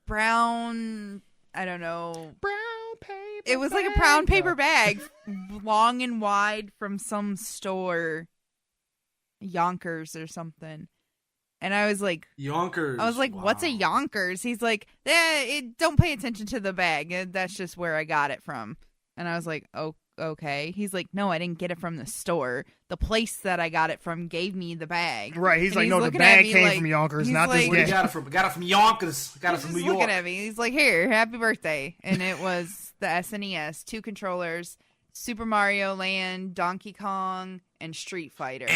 brown, I don't know. Brown paper. It was like a brown paper bag, long and wide, from some store, Yonkers or something. And I was like, Yonkers. I was like, what's a Yonkers? He's like, don't pay attention to the bag. That's just where I got it from. And I was like, oh, okay. He's like, no, I didn't get it from the store. The place that I got it from gave me the bag. Right. He's and like, no, the bag came from Yonkers, not this Where you game. got it from? Got it from Yonkers. Got it from New He's York. looking at me. He's like, here, happy birthday. And it was the SNES, 2 controllers, Super Mario Land, Donkey Kong, and Street Fighter.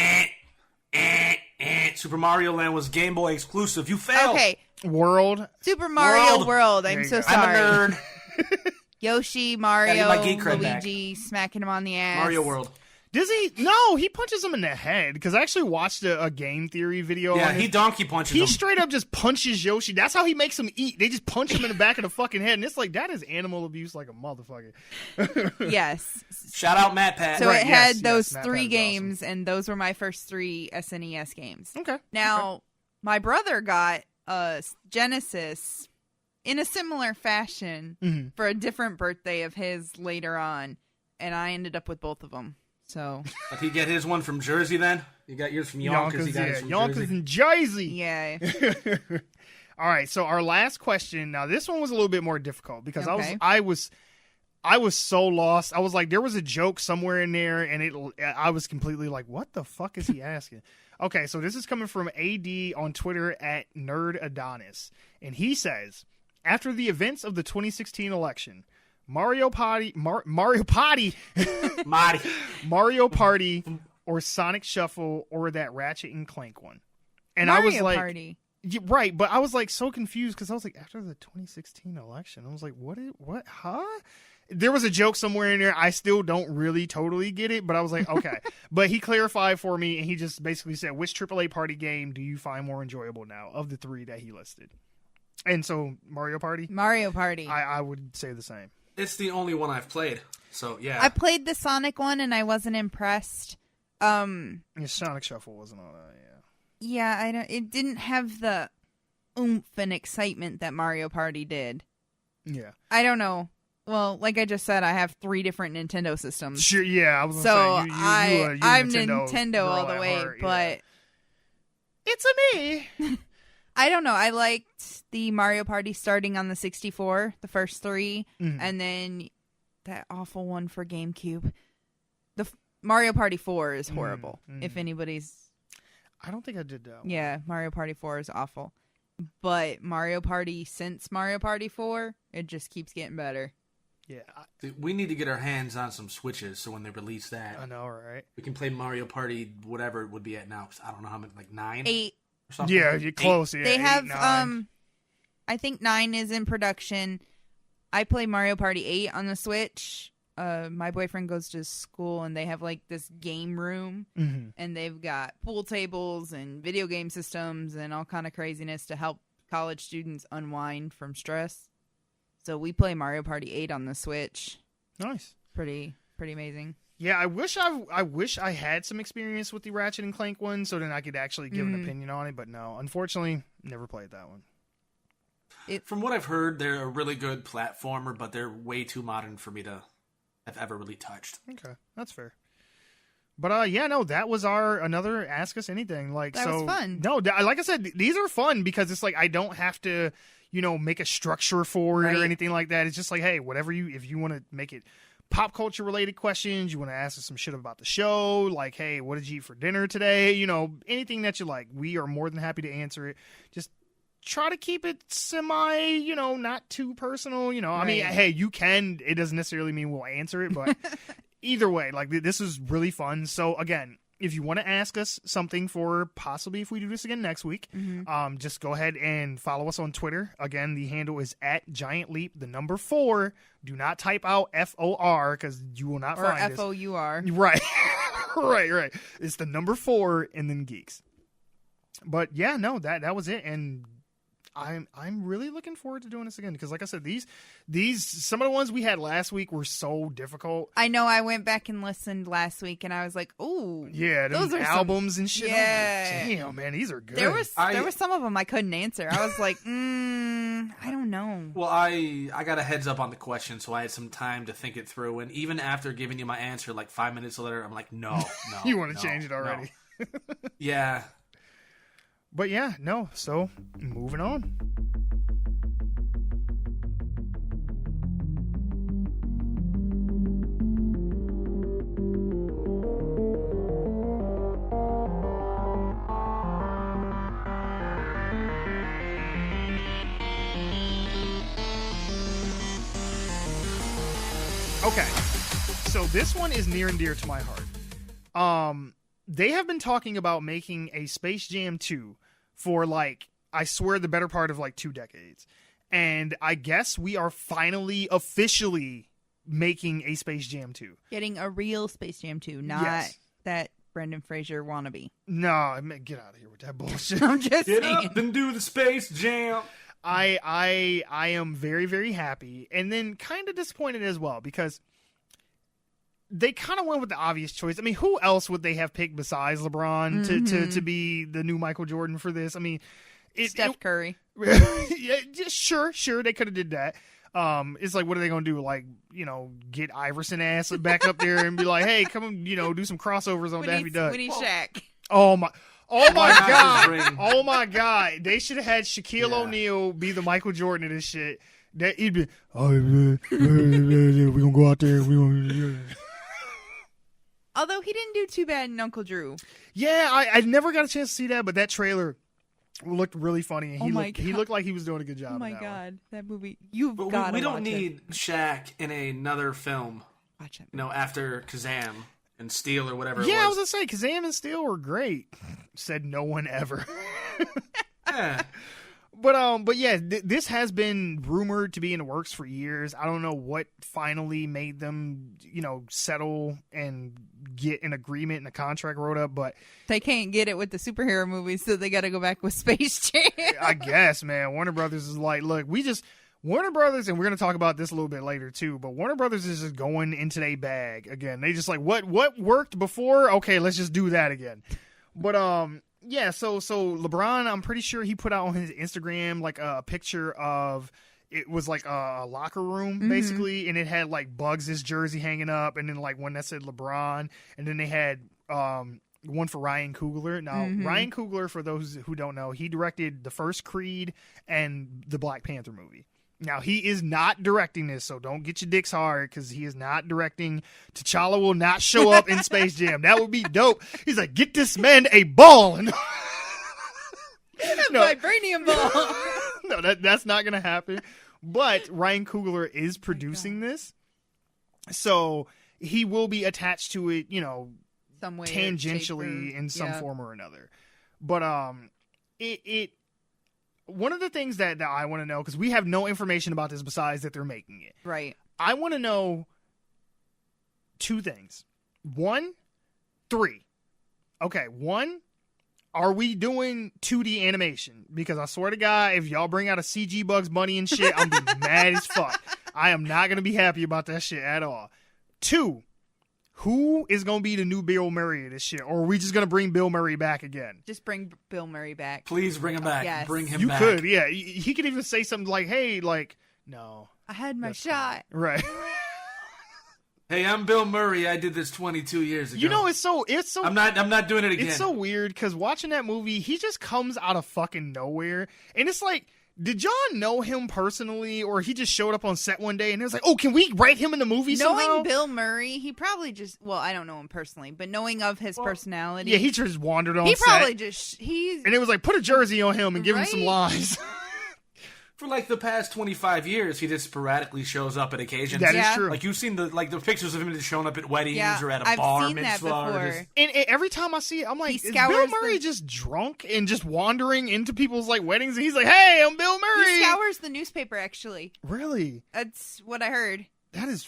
Super Mario Land was Game Boy exclusive. You failed. Okay. World. Super Mario World. There I'm you so go. sorry. I'm a nerd. Yoshi, Gotta Mario, get my geek cred back. Luigi, smacking him on the ass. Mario World. Does he? No, he punches him in the head. Because I actually watched a game theory video. Yeah, on he it. donkey punches He him. straight up just punches Yoshi. That's how he makes him eat. They just punch him in the back of the fucking head. And it's like, that is animal abuse like a motherfucker. Yes. Shout out Matt Pat. So Right, it had yes, those Matt 3 Pat's games, and those were my first 3 SNES games. Okay. Now, my brother got a Genesis in a similar fashion for a different birthday of his later on, and I ended up with both of them. So Did he get his one from Jersey then? You got yours from Yonkers. He got his from Yonkers Jersey. and Jersey. yeah, All right, so our last question. Now, this one was a little bit more difficult because Okay. I was so lost. I was like, there was a joke somewhere in there, and I was completely like, what the fuck is he asking? Okay, so this is coming from AD on Twitter at Nerd Adonis, and he says, after the events of the 2016 election, Mario Party, Marty. Mario Party, or Sonic Shuffle, or that Ratchet and Clank one. And Mario I was like, Party. yeah, right, but I was like so confused because I was like, after the 2016 election, I was like, what, huh? There was a joke somewhere in there. I still don't really totally get it, but I was like, okay. But he clarified for me, and he just basically said, which AAA party game do you find more enjoyable now of the 3 that he listed? And so, Mario Party? Mario Party. I would say the same. It's the only one I've played. So, yeah. I played the Sonic one, and I wasn't impressed. Yeah, Sonic Shuffle wasn't all that, yeah. Yeah, it didn't have the oomph and excitement that Mario Party did. Yeah. I don't know. Well, like I just said, I have 3 different Nintendo systems. Sure, yeah, I was So gonna say, I'm Nintendo Nintendo all girl the way, at heart, but yeah. It's a me. I don't know. I liked the Mario Party starting on the 64, the first 3, and then that awful one for GameCube. The Mario Party 4 is horrible. If anybody's, I don't think I did that one. Yeah, Mario Party 4 is awful. But Mario Party since Mario Party 4, it just keeps getting better. Yeah, We need to get our hands on some Switches, so when they release that, I know, right? we can play Mario Party, whatever it would be at now. 'Cause I don't know how many, like 9, 8. or something. Yeah, you're close. Yeah, They 8, have 9. I think 9 is in production. I play Mario Party 8 on the Switch. My boyfriend goes to school and they have like this game room and they've got pool tables and video game systems and all kind of craziness to help college students unwind from stress. So we play Mario Party 8 on the Switch. Nice. Pretty amazing. Yeah, I wish I had some experience with the Ratchet and Clank one, so then I could actually give an opinion on it. But no, unfortunately, never played that one. From what I've heard, they're a really good platformer, but they're way too modern for me to have ever really touched. Okay, that's fair. But yeah, no, that was another Ask Us Anything. Like, that was fun. No, like I said, these are fun because it's like I don't have to, make a structure for it or anything like that. It's just like, hey, whatever if you want to make it pop culture related questions, you want to ask us some shit about the show, like, hey, what did you eat for dinner today? Anything that you like, we are more than happy to answer it. Just try to keep it semi, not too personal. I mean, hey, you can. It doesn't necessarily mean we'll answer it, but either way, like, this is really fun. So again, if you want to ask us something for possibly if we do this again next week, just go ahead and follow us on Twitter. Again, the handle is @GiantLeap, the number 4. Do not type out FOR because you will not find us. Or FOUR. Right. right. It's the number 4 and then geeks. But yeah, no, that was it. And I'm really looking forward to doing this again because, like I said, these some of the ones we had last week were so difficult. I know. I went back and listened last week, and I was like, "Ooh, yeah, those are albums and shit." Yeah, damn, man, these are good. There was some of them I couldn't answer. I was like, I don't know. Well, I got a heads up on the question, so I had some time to think it through. And even after giving you my answer, like 5 minutes later, I'm like, no. You want to change it already? No. Yeah. But yeah, no, so moving on. Okay, so this one is near and dear to my heart. They have been talking about making a Space Jam 2 for, like, I swear the better part of, like, 2 decades. And I guess we are finally officially making a Space Jam 2. Getting a real Space Jam 2, not that Brendan Fraser wannabe. No, I mean, get out of here with that bullshit. I'm just Get saying. up and do the Space Jam. I am very, very happy. And then kind of disappointed as well because they kind of went with the obvious choice. I mean, who else would they have picked besides LeBron to be the new Michael Jordan for this? I mean, Steph Curry. Yeah, sure, they could have did that. It's like, what are they going to do? Like, get Iverson ass back up there and be like, hey, come on, do some crossovers on Daffy Duck. We need Shaq. Oh my God. Ring? Oh my God. They should have had Shaquille O'Neal be the Michael Jordan of this shit. He'd be, we're going to go out there. Although he didn't do too bad in Uncle Drew. Yeah, I never got a chance to see that, but that trailer looked really funny. And he looked like he was doing a good job. Oh my God, one. That movie! You've got to watch it. We don't need Shaq in another film. Watch it. After Kazam and Steel or whatever. Yeah, it was. I was gonna say Kazam and Steel were great. Said no one ever. Yeah. But yeah, this has been rumored to be in the works for years. I don't know what finally made them, settle and get an agreement and a contract wrote up, but they can't get it with the superhero movies, so they got to go back with Space Jam. I guess, man. Warner Brothers is like, look, Warner Brothers, and we're going to talk about this a little bit later too, but Warner Brothers is just going into their bag again. They just like, what worked before? Okay, let's just do that again. But, yeah, so LeBron, I'm pretty sure he put out on his Instagram like a picture of it was like a locker room basically, and it had like Bugs' jersey hanging up, and then like one that said LeBron, and then they had one for Ryan Coogler. Now Ryan Coogler, for those who don't know, he directed the first Creed and the Black Panther movie. Now, he is not directing this, so don't get your dicks hard, because he is not directing. T'Challa will not show up in Space Jam. That would be dope. He's like, get this man a ball. No, Vibranium ball. No, that's not going to happen. But Ryan Coogler is producing this, so he will be attached to it, some way, tangentially in some form or another. But it one of the things that I want to know, because we have no information about this besides that they're making it. Right. I want to know 2 things. 1, 3. Okay, 1, are we doing 2D animation? Because I swear to God, if y'all bring out a CG Bugs Bunny and shit, I'm going to be mad as fuck. I am not going to be happy about that shit at all. 2, who is going to be the new Bill Murray of this shit? Or are we just going to bring Bill Murray back again? Just bring Bill Murray back. Please bring him back. Yes. Bring him you back. You could, yeah. He could even say something like, hey, like, no. I had my shot. Cool. Right. Hey, I'm Bill Murray. I did this 22 years ago. It's so. I'm not doing it again. It's so weird, because watching that movie, he just comes out of fucking nowhere. And it's like, did y'all know him personally, or he just showed up on set one day and it was like, oh, can we write him in the movie somehow? Knowing Bill Murray, he probably just, well, I don't know him personally, but knowing of his personality. Yeah, he just wandered on set. He probably just, and it was like, put a jersey on him and give him some lines. For like the past 25 years, he just sporadically shows up at occasions. That is true. Like, you've seen the pictures of him just showing up at weddings or at a I've bar seen mitzvah. that before. And every time I see it, I'm like, is Bill Murray just drunk and just wandering into people's like weddings? And he's like, hey, I'm Bill Murray. He scours the newspaper, actually. Really? That's what I heard. That is.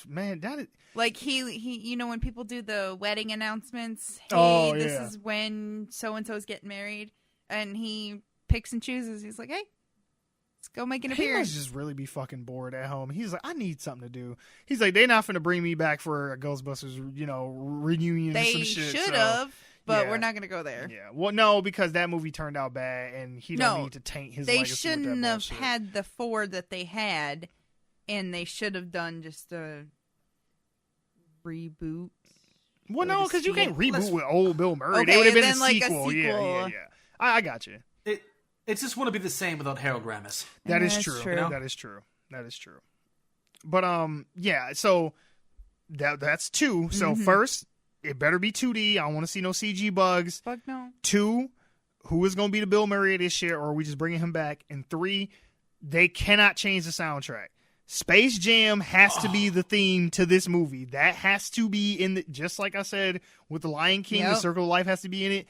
Like, he when people do the wedding announcements, hey, this is when so-and-so is getting married, and he picks and chooses. He's like, hey, let's go make an appearance. He must just really be fucking bored at home. He's like, I need something to do. He's like, they're not finna bring me back for a Ghostbusters, reunion or some shit. They should have, but we're not gonna go there. Yeah. Well, no, because that movie turned out bad, and he don't need to taint his legacy. They shouldn't have bullshit. had the 4 that they had, and they should have done just a reboot. Well, no, because you can't reboot with old Bill Murray. Okay, they would have been then, a like, sequel. a sequel. Yeah. I got you. It's just want to be the same without Harold Ramis. That is true. You know? That is true. But so that's 2. So first, it better be 2D. I don't want to see no CG bugs. Fuck no. 2, who is going to be the Bill Murray of this shit, or are we just bringing him back? And 3, they cannot change the soundtrack. Space Jam has to be the theme to this movie. That has to be in the, just like I said with the Lion King, the Circle of Life has to be in it.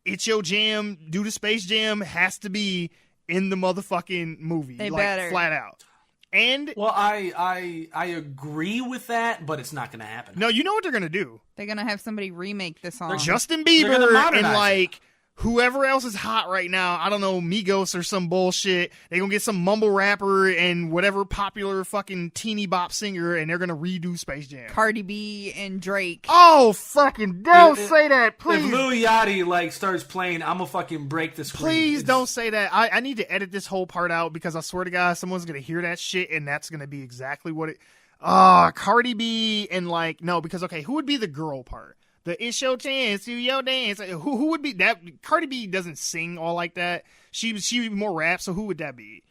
It's Your Jam, do the Space Jam has to be in the motherfucking movie. They like, better. Flat out. And well, I agree with that, but it's not going to happen. No, you know what they're going to do? They're going to have somebody remake the song. Justin Bieber and like whoever else is hot right now, I don't know, Migos or some bullshit. They're going to get some mumble rapper and whatever popular fucking teeny bop singer, and they're going to redo Space Jam. Cardi B and Drake. Oh, fucking don't say that, please. If Lil Yachty starts playing, I'm going to fucking break the screen. Please don't say that. I need to edit this whole part out, because I swear to God, someone's going to hear that shit, and that's going to be exactly what it... Cardi B and no, because, okay, who would be the girl part? The It's Your Chance, do your dance. Who would be that? Cardi B doesn't sing all like that. She more rap, so who would that be?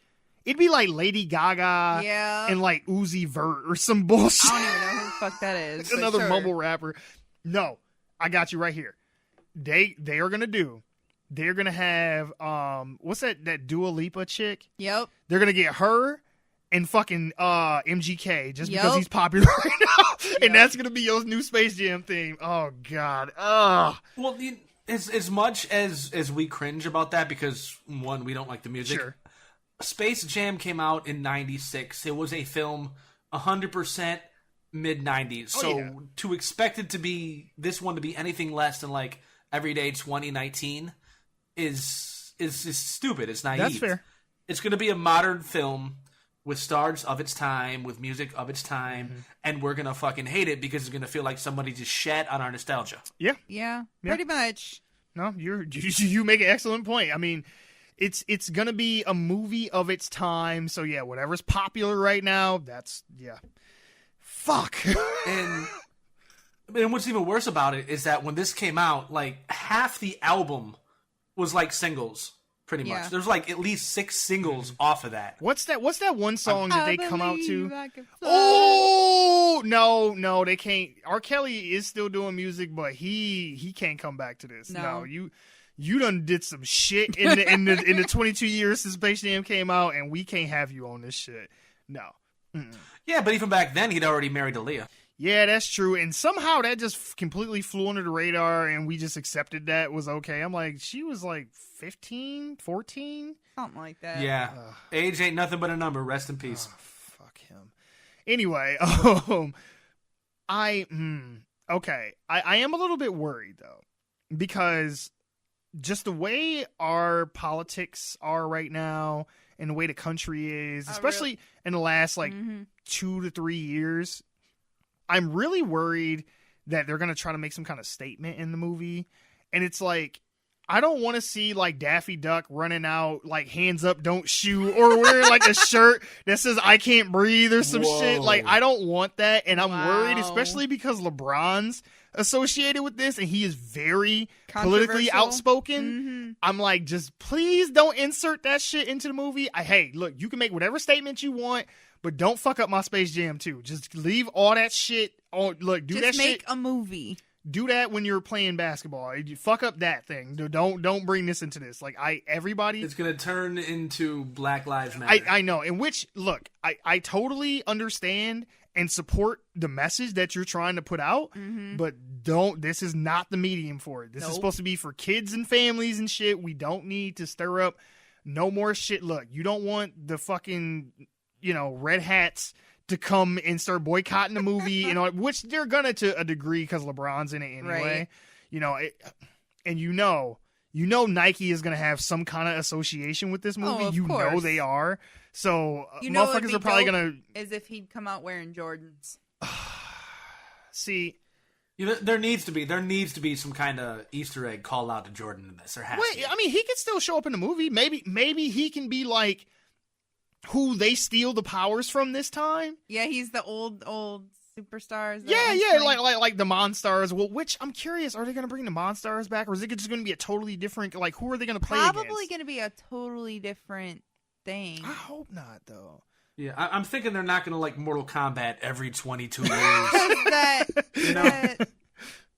It'd be like Lady Gaga and like Uzi Vert or some bullshit. I don't even know who the fuck that is. Another mumble rapper. No, I got you right here. They are gonna do. They're gonna have what's that Dua Lipa chick? Yep. They're gonna get her and fucking MGK just because he's popular right now. And that's going to be your new Space Jam theme. Oh, God. Ugh. Well, as much as we cringe about that, because, one, we don't like the music. Sure. Space Jam came out in 96. It was a film 100% mid-90s. So to expect it to be, this one to be anything less than, Everyday 2019 is stupid. It's naive. That's fair. It's going to be a modern film with stars of its time, with music of its time, and we're going to fucking hate it because it's going to feel like somebody just shat on our nostalgia. Yeah, pretty much. No, you make an excellent point. I mean, it's gonna be a movie of its time. So yeah, whatever's popular right now, that's fuck. And what's even worse about it is that when this came out, like half the album was like singles, pretty much. There's like at least 6 singles off of that. What's that one song that they come out to? Oh no, they can't. R. Kelly is still doing music, but he can't come back to this. No, you done did some shit in the 22 years since Space Jam came out, and we can't have you on this shit. No. Mm-mm. Yeah, but even back then, he'd already married Aaliyah. Yeah, that's true. And somehow that just completely flew under the radar, and we just accepted that was okay. I'm like, she was like 15, 14? Something like that. Yeah. Age ain't nothing but a number. Rest in peace. Fuck him. Anyway, I am a little bit worried, though, because just the way our politics are right now and the way the country is, especially in the last 2 to 3 years, I'm really worried that they're going to try to make some kind of statement in the movie. And it's like, I don't want to see like Daffy Duck running out, like hands up, don't shoot, or wearing like a shirt that says I can't breathe or some shit. Like, I don't want that. And I'm worried, especially because LeBron's associated with this and he is very politically outspoken. I'm like, just please don't insert that shit into the movie. Hey, look, you can make whatever statement you want, but don't fuck up my Space Jam 2. Just leave all that shit on. Look, do that shit. Just make a movie. Do that when you're playing basketball. You fuck up that thing. Don't bring this into this. Like, everybody. It's gonna turn into Black Lives Matter. I know. In which, look, I totally understand and support the message that you're trying to put out, but this is not the medium for it. This is supposed to be for kids and families and shit. We don't need to stir up no more shit. Look, you don't want the fucking, red hats to come and start boycotting the movie, which they're gonna to a degree because LeBron's in it anyway. Right. Nike is gonna have some kind of association with this movie. Of course. They are. So motherfuckers are probably gonna. As if he'd come out wearing Jordans. See. There needs to be some kind of Easter egg call out to Jordan in this. There has to be. I mean, he could still show up in the movie. Maybe he can be like who they steal the powers from this time. Yeah, he's the old superstars. Yeah, like the Monstars. Well, which I'm curious, are they going to bring the Monstars back, or is it just going to be a totally different? Like, who are they going to play against? Probably going to be a totally different thing. I hope not, though. Yeah, I'm thinking they're not going to like Mortal Kombat every 22 years.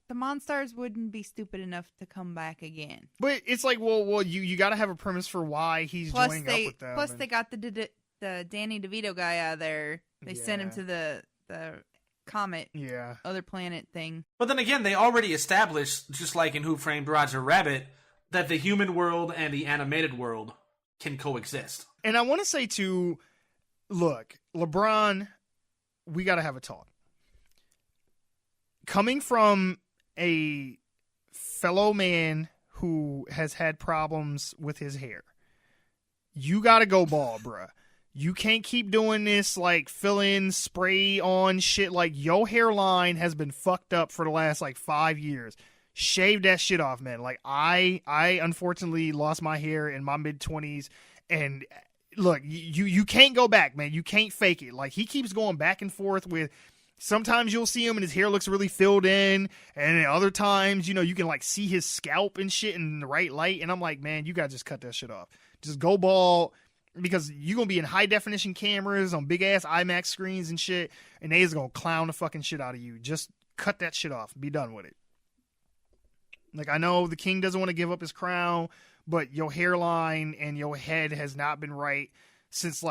The Monstars wouldn't be stupid enough to come back again. But it's like, well, you got to have a premise for why he's joining up with them. Plus, they got the Danny DeVito guy out of there. They sent him to the comet, other planet thing. But then again, they already established, just like in Who Framed Roger Rabbit, that the human world and the animated world can coexist. And I want to say too, look, LeBron, we got to have a talk. Coming from a fellow man who has had problems with his hair, you got to go bald, bruh. You can't keep doing this, like, fill-in, spray-on shit. Like, your hairline has been fucked up for the last, 5 years. Shave that shit off, man. Like, I unfortunately lost my hair in my mid-20s, and look, you can't go back, man. You can't fake it. Like, he keeps going back and forth with... Sometimes you'll see him and his hair looks really filled in, and then other times, you can, see his scalp and shit in the right light, and I'm like, man, you gotta just cut that shit off. Just go bald. Because you're going to be in high-definition cameras on big-ass IMAX screens and shit, and they is going to clown the fucking shit out of you. Just cut that shit off. Be done with it. Like, I know the king doesn't want to give up his crown, but your hairline and your head has not been right since,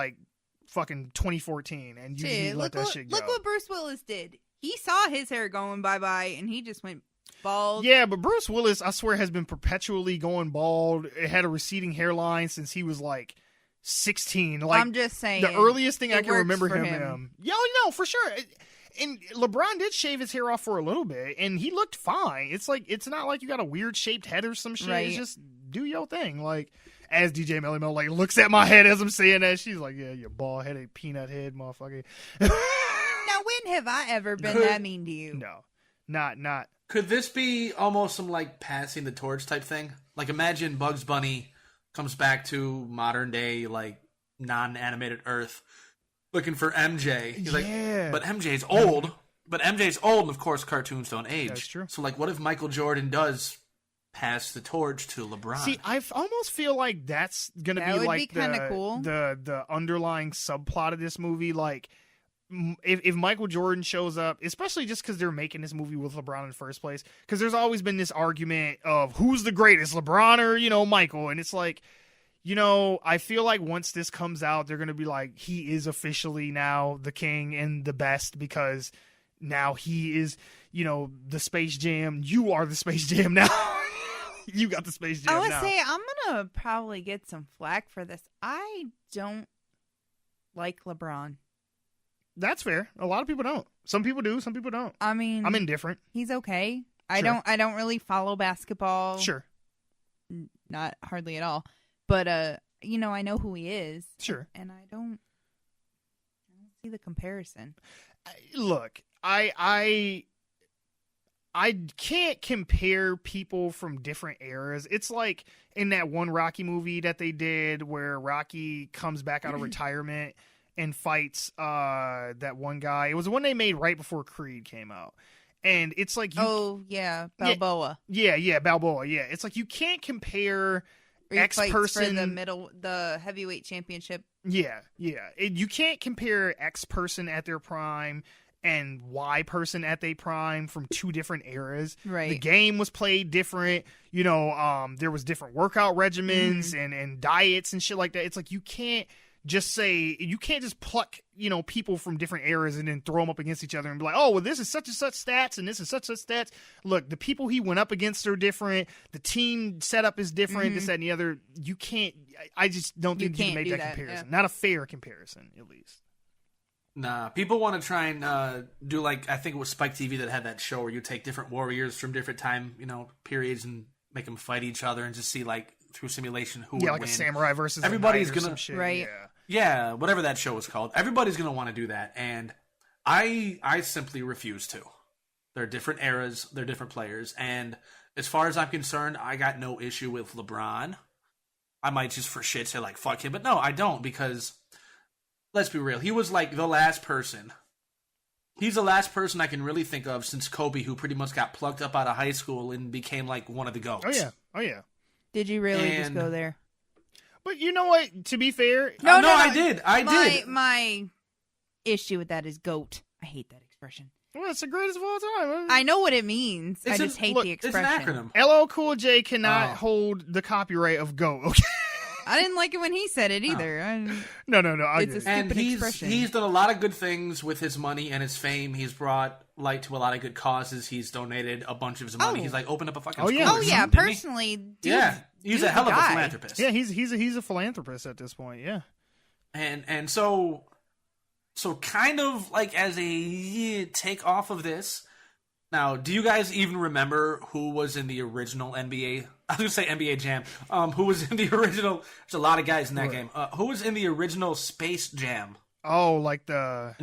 fucking 2014, and you need to let that shit go. Look what Bruce Willis did. He saw his hair going bye-bye, and he just went bald. Yeah, but Bruce Willis, I swear, has been perpetually going bald. It had a receding hairline since he was, 16. I'm just saying. The earliest thing I can remember him. Yeah, no, for sure. And LeBron did shave his hair off for a little bit, and he looked fine. It's it's not like you got a weird shaped head or some shit. Right. It's just do your thing. As DJ Melly Mel looks at my head as I'm saying that, she's like, yeah, you bald headed peanut head motherfucker. Now, when have I ever been that mean to you? No, not. Could this be almost some passing the torch type thing? Imagine Bugs Bunny comes back to modern day, like, non-animated Earth, looking for MJ. He's like, but MJ's old. But MJ's old, and of course, cartoons don't age. That's true. So, like, what if Michael Jordan does pass the torch to LeBron? See, I almost feel like that's gonna That be would like be kinda cool. the underlying subplot of this movie. Like, if Michael Jordan shows up, especially just because they're making this movie with LeBron in the first place, because there's always been this argument of who's the greatest, LeBron or Michael, and it's like, I feel like once this comes out, they're gonna be like, he is officially now the king and the best because now he is, the Space Jam. You are the Space Jam now. You got the Space Jam now. I would say I'm going to probably get some flack for this. I don't like LeBron. That's fair. A lot of people don't. Some people do. Some people don't. I mean, I'm indifferent. He's okay. I Sure. don't really follow basketball. Sure. Not hardly at all. But, I know who he is. Sure. And I don't see the comparison. Look, I can't compare people from different eras. It's like in that one Rocky movie that they did where Rocky comes back out of retirement and fights that one guy. It was the one they made right before Creed came out. And it's like Balboa. Yeah, Balboa. Yeah. It's like you can't compare X person for the heavyweight championship. Yeah. You can't compare X person at their prime and Y person at their prime from two different eras. Right. The game was played different. There was different workout regimens and diets and shit like that. It's like you can't just pluck, people from different eras and then throw them up against each other and be like, oh, well, this is such and such stats and this is such and such stats. Look, the people he went up against are different. The team setup is different, this, that, and the other. You can't, I just don't think you can make that comparison. Yeah. Not a fair comparison, at least. Nah, people want to try and do, like, I think it was Spike TV that had that show where you take different warriors from different time, periods and make them fight each other and just see, like, through simulation who would win. Yeah, like a samurai versus everybody's a knight or gonna some shit. Right. Yeah, whatever that show was called. Everybody's going to want to do that, and I simply refuse to. They're different eras, they're different players, and as far as I'm concerned, I got no issue with LeBron. I might just for shit say, like, fuck him, but no, I don't, because let's be real, he was like the last person. He's the last person I can really think of since Kobe, who pretty much got plucked up out of high school and became like one of the GOATs. Oh yeah. Did you really just go there? But you know what? To be fair, No, I did. My issue with that is GOAT. I hate that expression. well, it's the greatest of all time. I know what it means. I just hate the expression. It's an acronym. LL Cool J cannot hold the copyright of GOAT. Okay. I didn't like it when he said it either. No. It's a stupid expression. He's done a lot of good things with his money and his fame. He's brought light to a lot of good causes. He's donated a bunch of his money. He's like opened up a fucking school. Yeah. Oh yeah, personally, he's a hell of a philanthropist. Yeah, he's a philanthropist at this point. Yeah, and so kind of like as a take off of this. Now, do you guys even remember who was in the original NBA? I was going to say NBA Jam. Who was in the original? There's a lot of guys in that game. Who was in the original Space Jam? Oh, like the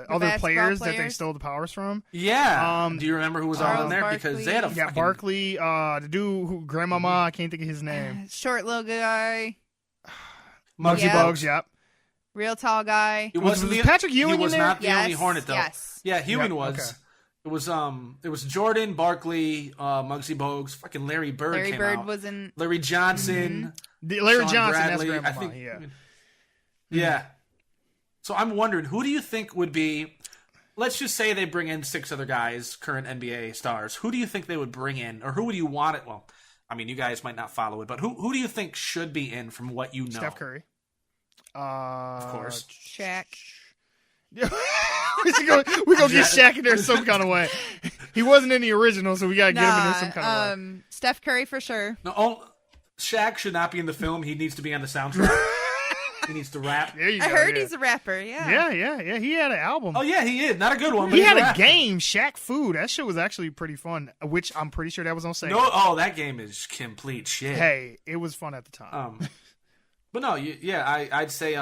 other players that they stole the powers from? Yeah. Do you remember who was all in there? Barkley. Because they had a fucking... Barkley, the dude who Grandmama, I can't think of his name. Short little guy. Muggsy Bogues, yep. Real tall guy. Was Patrick Ewing in there? He was not the only Hornet, though. Yes. Yeah, Ewing was. Okay. It was Jordan, Barkley, Muggsy Bogues, fucking Larry Bird Larry came Bird out. was in. Larry Johnson. Larry Sean Johnson, Bradley, that's Grandmama, I think, yeah. Yeah. So I'm wondering, who do you think would be... Let's just say they bring in 6 other guys, current NBA stars. Who do you think they would bring in? Or who would you want it... Well, I mean, you guys might not follow it, but who do you think should be in from what you know? Steph Curry. Of course. Shaq. We're gonna get Shaq in there some kind of way. He wasn't in the original, so we gotta get him in there some kind of way. Steph Curry for sure. No, Shaq should not be in the film. He needs to be on the soundtrack. He needs to rap. There you go. I heard he's a rapper, yeah. Yeah. He had an album. Oh, yeah, he is. Not a good one, but he had a rapping. game, Shaq Food. That shit was actually pretty fun, which I'm pretty sure that was on Sega. No, that game is complete shit. Hey, it was fun at the time. But no, I'd say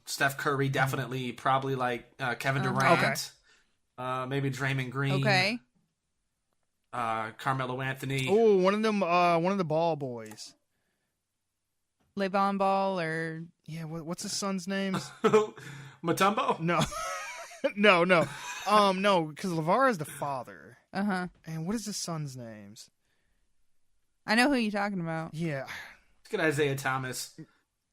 Steph Curry definitely, probably like Kevin Durant, maybe Draymond Green, Okay. Carmelo Anthony. Oh, one of the ball boys. Levon Ball or Yeah, what's his son's name? Matumbo? No. No, because LeVar is the father. Uh-huh. And what is his son's names? I know who you're talking about. Yeah. Let's get Isaiah Thomas.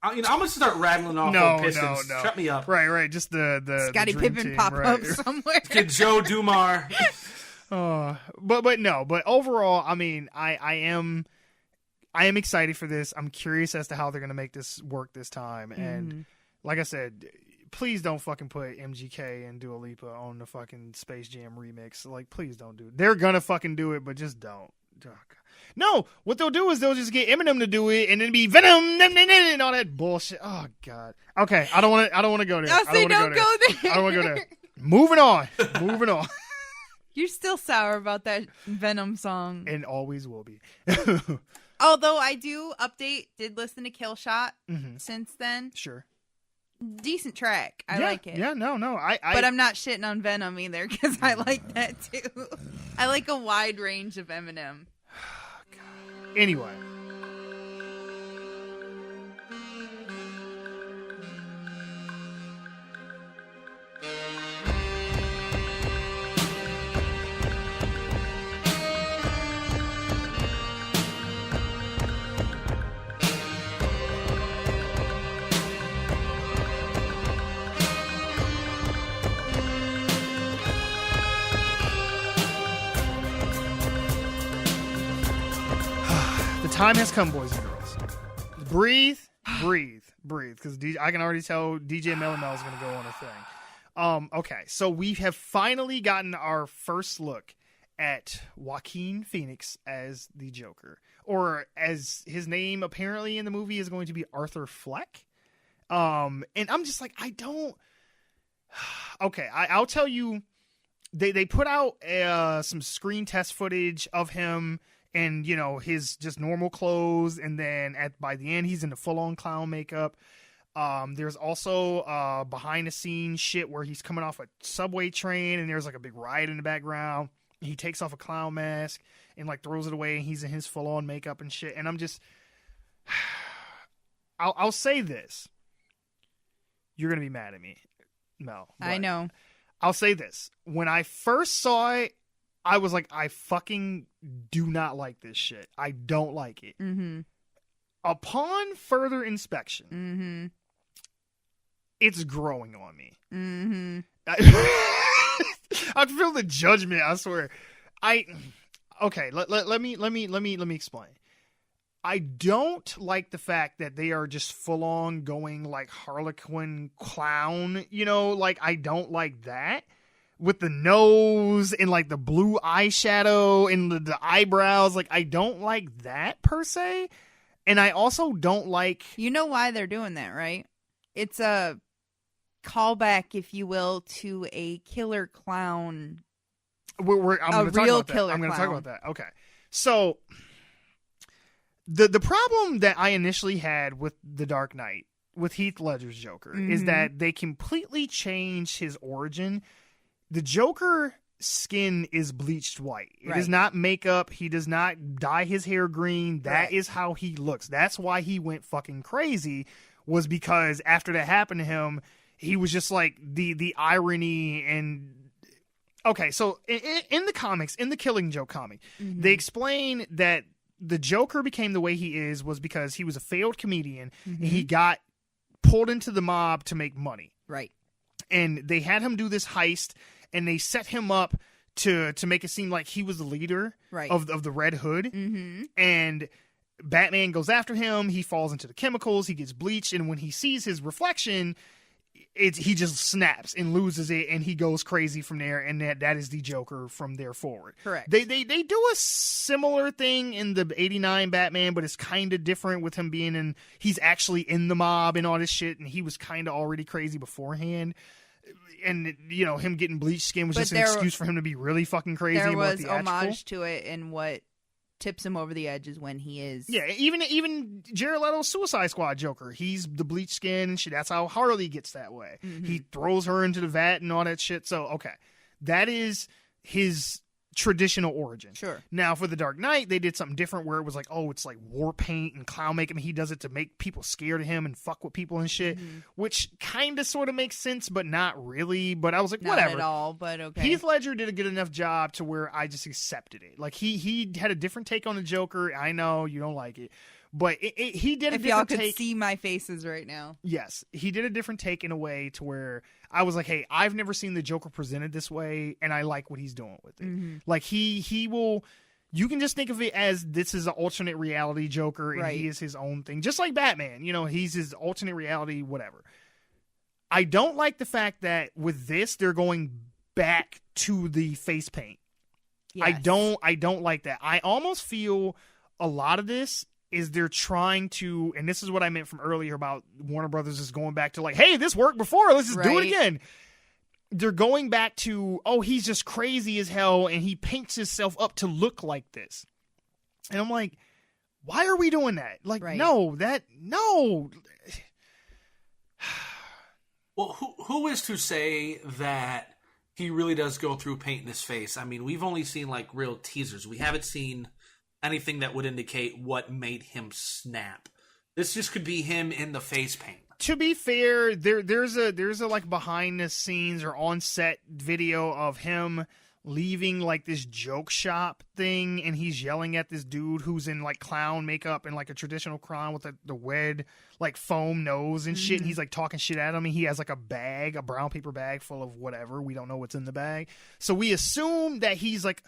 I'm going to start rattling off No. Pistons. Shut me up. Right. Just the Scottie dream Pippen team, pop right. up somewhere. Let's get Joe Dumars. But overall, I mean, I am excited for this. I'm curious as to how they're going to make this work this time. And like I said, please don't fucking put MGK and Dua Lipa on the fucking Space Jam remix. Like, please don't do it. They're going to fucking do it, but just don't. Oh, no, what they'll do is they'll just get Eminem to do it, and then be Venom and all that bullshit. Oh God. Okay, I don't want to go there. I'll say don't go there. I don't want to go there. Moving on. You're still sour about that Venom song. And always will be. Although I did listen to Kill Shot since then. Sure. Decent track. I like it. Yeah, no. But I'm not shitting on Venom either because I like that too. I like a wide range of Eminem. Anyway. Time has come, boys and girls. Breathe, because I can already tell DJ Mellow Mel is going to go on a thing. Okay, so we have finally gotten our first look at Joaquin Phoenix as the Joker, or as his name apparently in the movie is going to be Arthur Fleck. And I'm just like, I don't. Okay, I'll tell you. They put out some screen test footage of him. And, you know, his just normal clothes. And then by the end, he's in the full-on clown makeup. There's also behind-the-scenes shit where he's coming off a subway train. And there's, like, a big riot in the background. He takes off a clown mask and, like, throws it away. And he's in his full-on makeup and shit. And I'm just... I'll say this. You're going to be mad at me, Mel. I know. I'll say this. When I first saw it, I was like, I fucking do not like this shit. I don't like it. Mm-hmm. Upon further inspection, it's growing on me. Mm-hmm. I feel the judgment. I swear. Okay. Let me explain. I don't like the fact that they are just full on going like Harlequin clown. You know, like I don't like that. With the nose and like the blue eyeshadow and the eyebrows. Like I don't like that per se. And I also don't like... You know why they're doing that, right? It's a callback, if you will, to a killer clown. I'm going to talk about that. Okay. So the problem that I initially had with The Dark Knight, with Heath Ledger's Joker, is that they completely changed his origin. The Joker skin is bleached white. It is not makeup. He does not dye his hair green. That is how he looks. That's why he went fucking crazy, was because after that happened to him, he was just like the irony and... Okay, so in the comics, in the Killing Joke comic, they explain that the Joker became the way he is was because he was a failed comedian and he got pulled into the mob to make money. Right. And they had him do this heist, and they set him up to make it seem like he was the leader of the Red Hood. And Batman goes after him. He falls into the chemicals. He gets bleached. And when he sees his reflection, he just snaps and loses it, and he goes crazy from there. And that is the Joker from there forward. Correct. They do a similar thing in the 89 Batman, but it's kind of different with him being he's actually in the mob and all this shit. And he was kind of already crazy beforehand. And, you know, him getting bleached skin was just an excuse for him to be really fucking crazy. There was homage to it, and what tips him over the edge is when he is... Yeah, even Jared Leto's Suicide Squad Joker, he's the bleached skin and shit. That's how Harley gets that way. He throws her into the vat and all that shit. So, okay. That is his traditional origin. Sure. Now for the Dark Knight, they did something different where it was like, oh, it's like war paint and clown makeup, and he does it to make people scared of him and fuck with people and shit, which kind of sort of makes sense, but not really. But I was like, whatever. Not at all, but okay. Heath Ledger did a good enough job to where I just accepted it. Like he had a different take on the Joker. I know you don't like it, but he did a if different y'all could take. see my faces right now. Yes, he did a different take in a way to where I was like, hey, I've never seen the Joker presented this way, and I like what he's doing with it. Like he will. You can just think of it as this is an alternate reality Joker, and he is his own thing, just like Batman. You know, he's his alternate reality, whatever. I don't like the fact that with this they're going back to the face paint. Yes. I don't like that. I almost feel a lot of this is they're trying to, and this is what I meant from earlier about Warner Brothers is going back to like, hey, this worked before, let's just do it again. They're going back to, oh, he's just crazy as hell, and he paints himself up to look like this. And I'm like, why are we doing that? Like, no. Well, who is to say that he really does go through painting his face? I mean, we've only seen like real teasers. We haven't seen anything that would indicate what made him snap. This just could be him in the face paint. To be fair, there's a like behind the scenes or on set video of him leaving like this joke shop thing, and he's yelling at this dude who's in like clown makeup and like a traditional clown with the red like foam nose and shit, and he's like talking shit at him, and he has like a brown paper bag full of whatever, we don't know what's in the bag, so we assume that he's like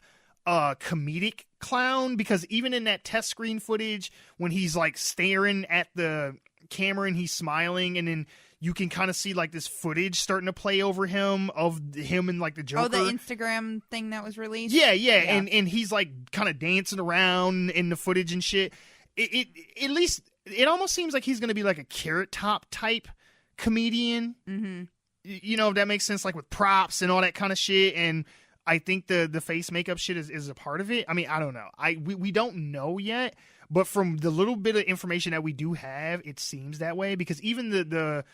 a comedic clown, because even in that test screen footage when he's like staring at the camera and he's smiling, and then you can kind of see like this footage starting to play over him of him and like the Joker. Oh, the Instagram thing that was released? Yeah. And he's like kind of dancing around in the footage and shit. It at least it almost seems like he's going to be like a Carrot Top type comedian. Mm-hmm. You know, if that makes sense, like with props and all that kind of shit. And I think the face makeup shit is a part of it. I mean, I don't know. We don't know yet. But from the little bit of information that we do have, it seems that way, because even the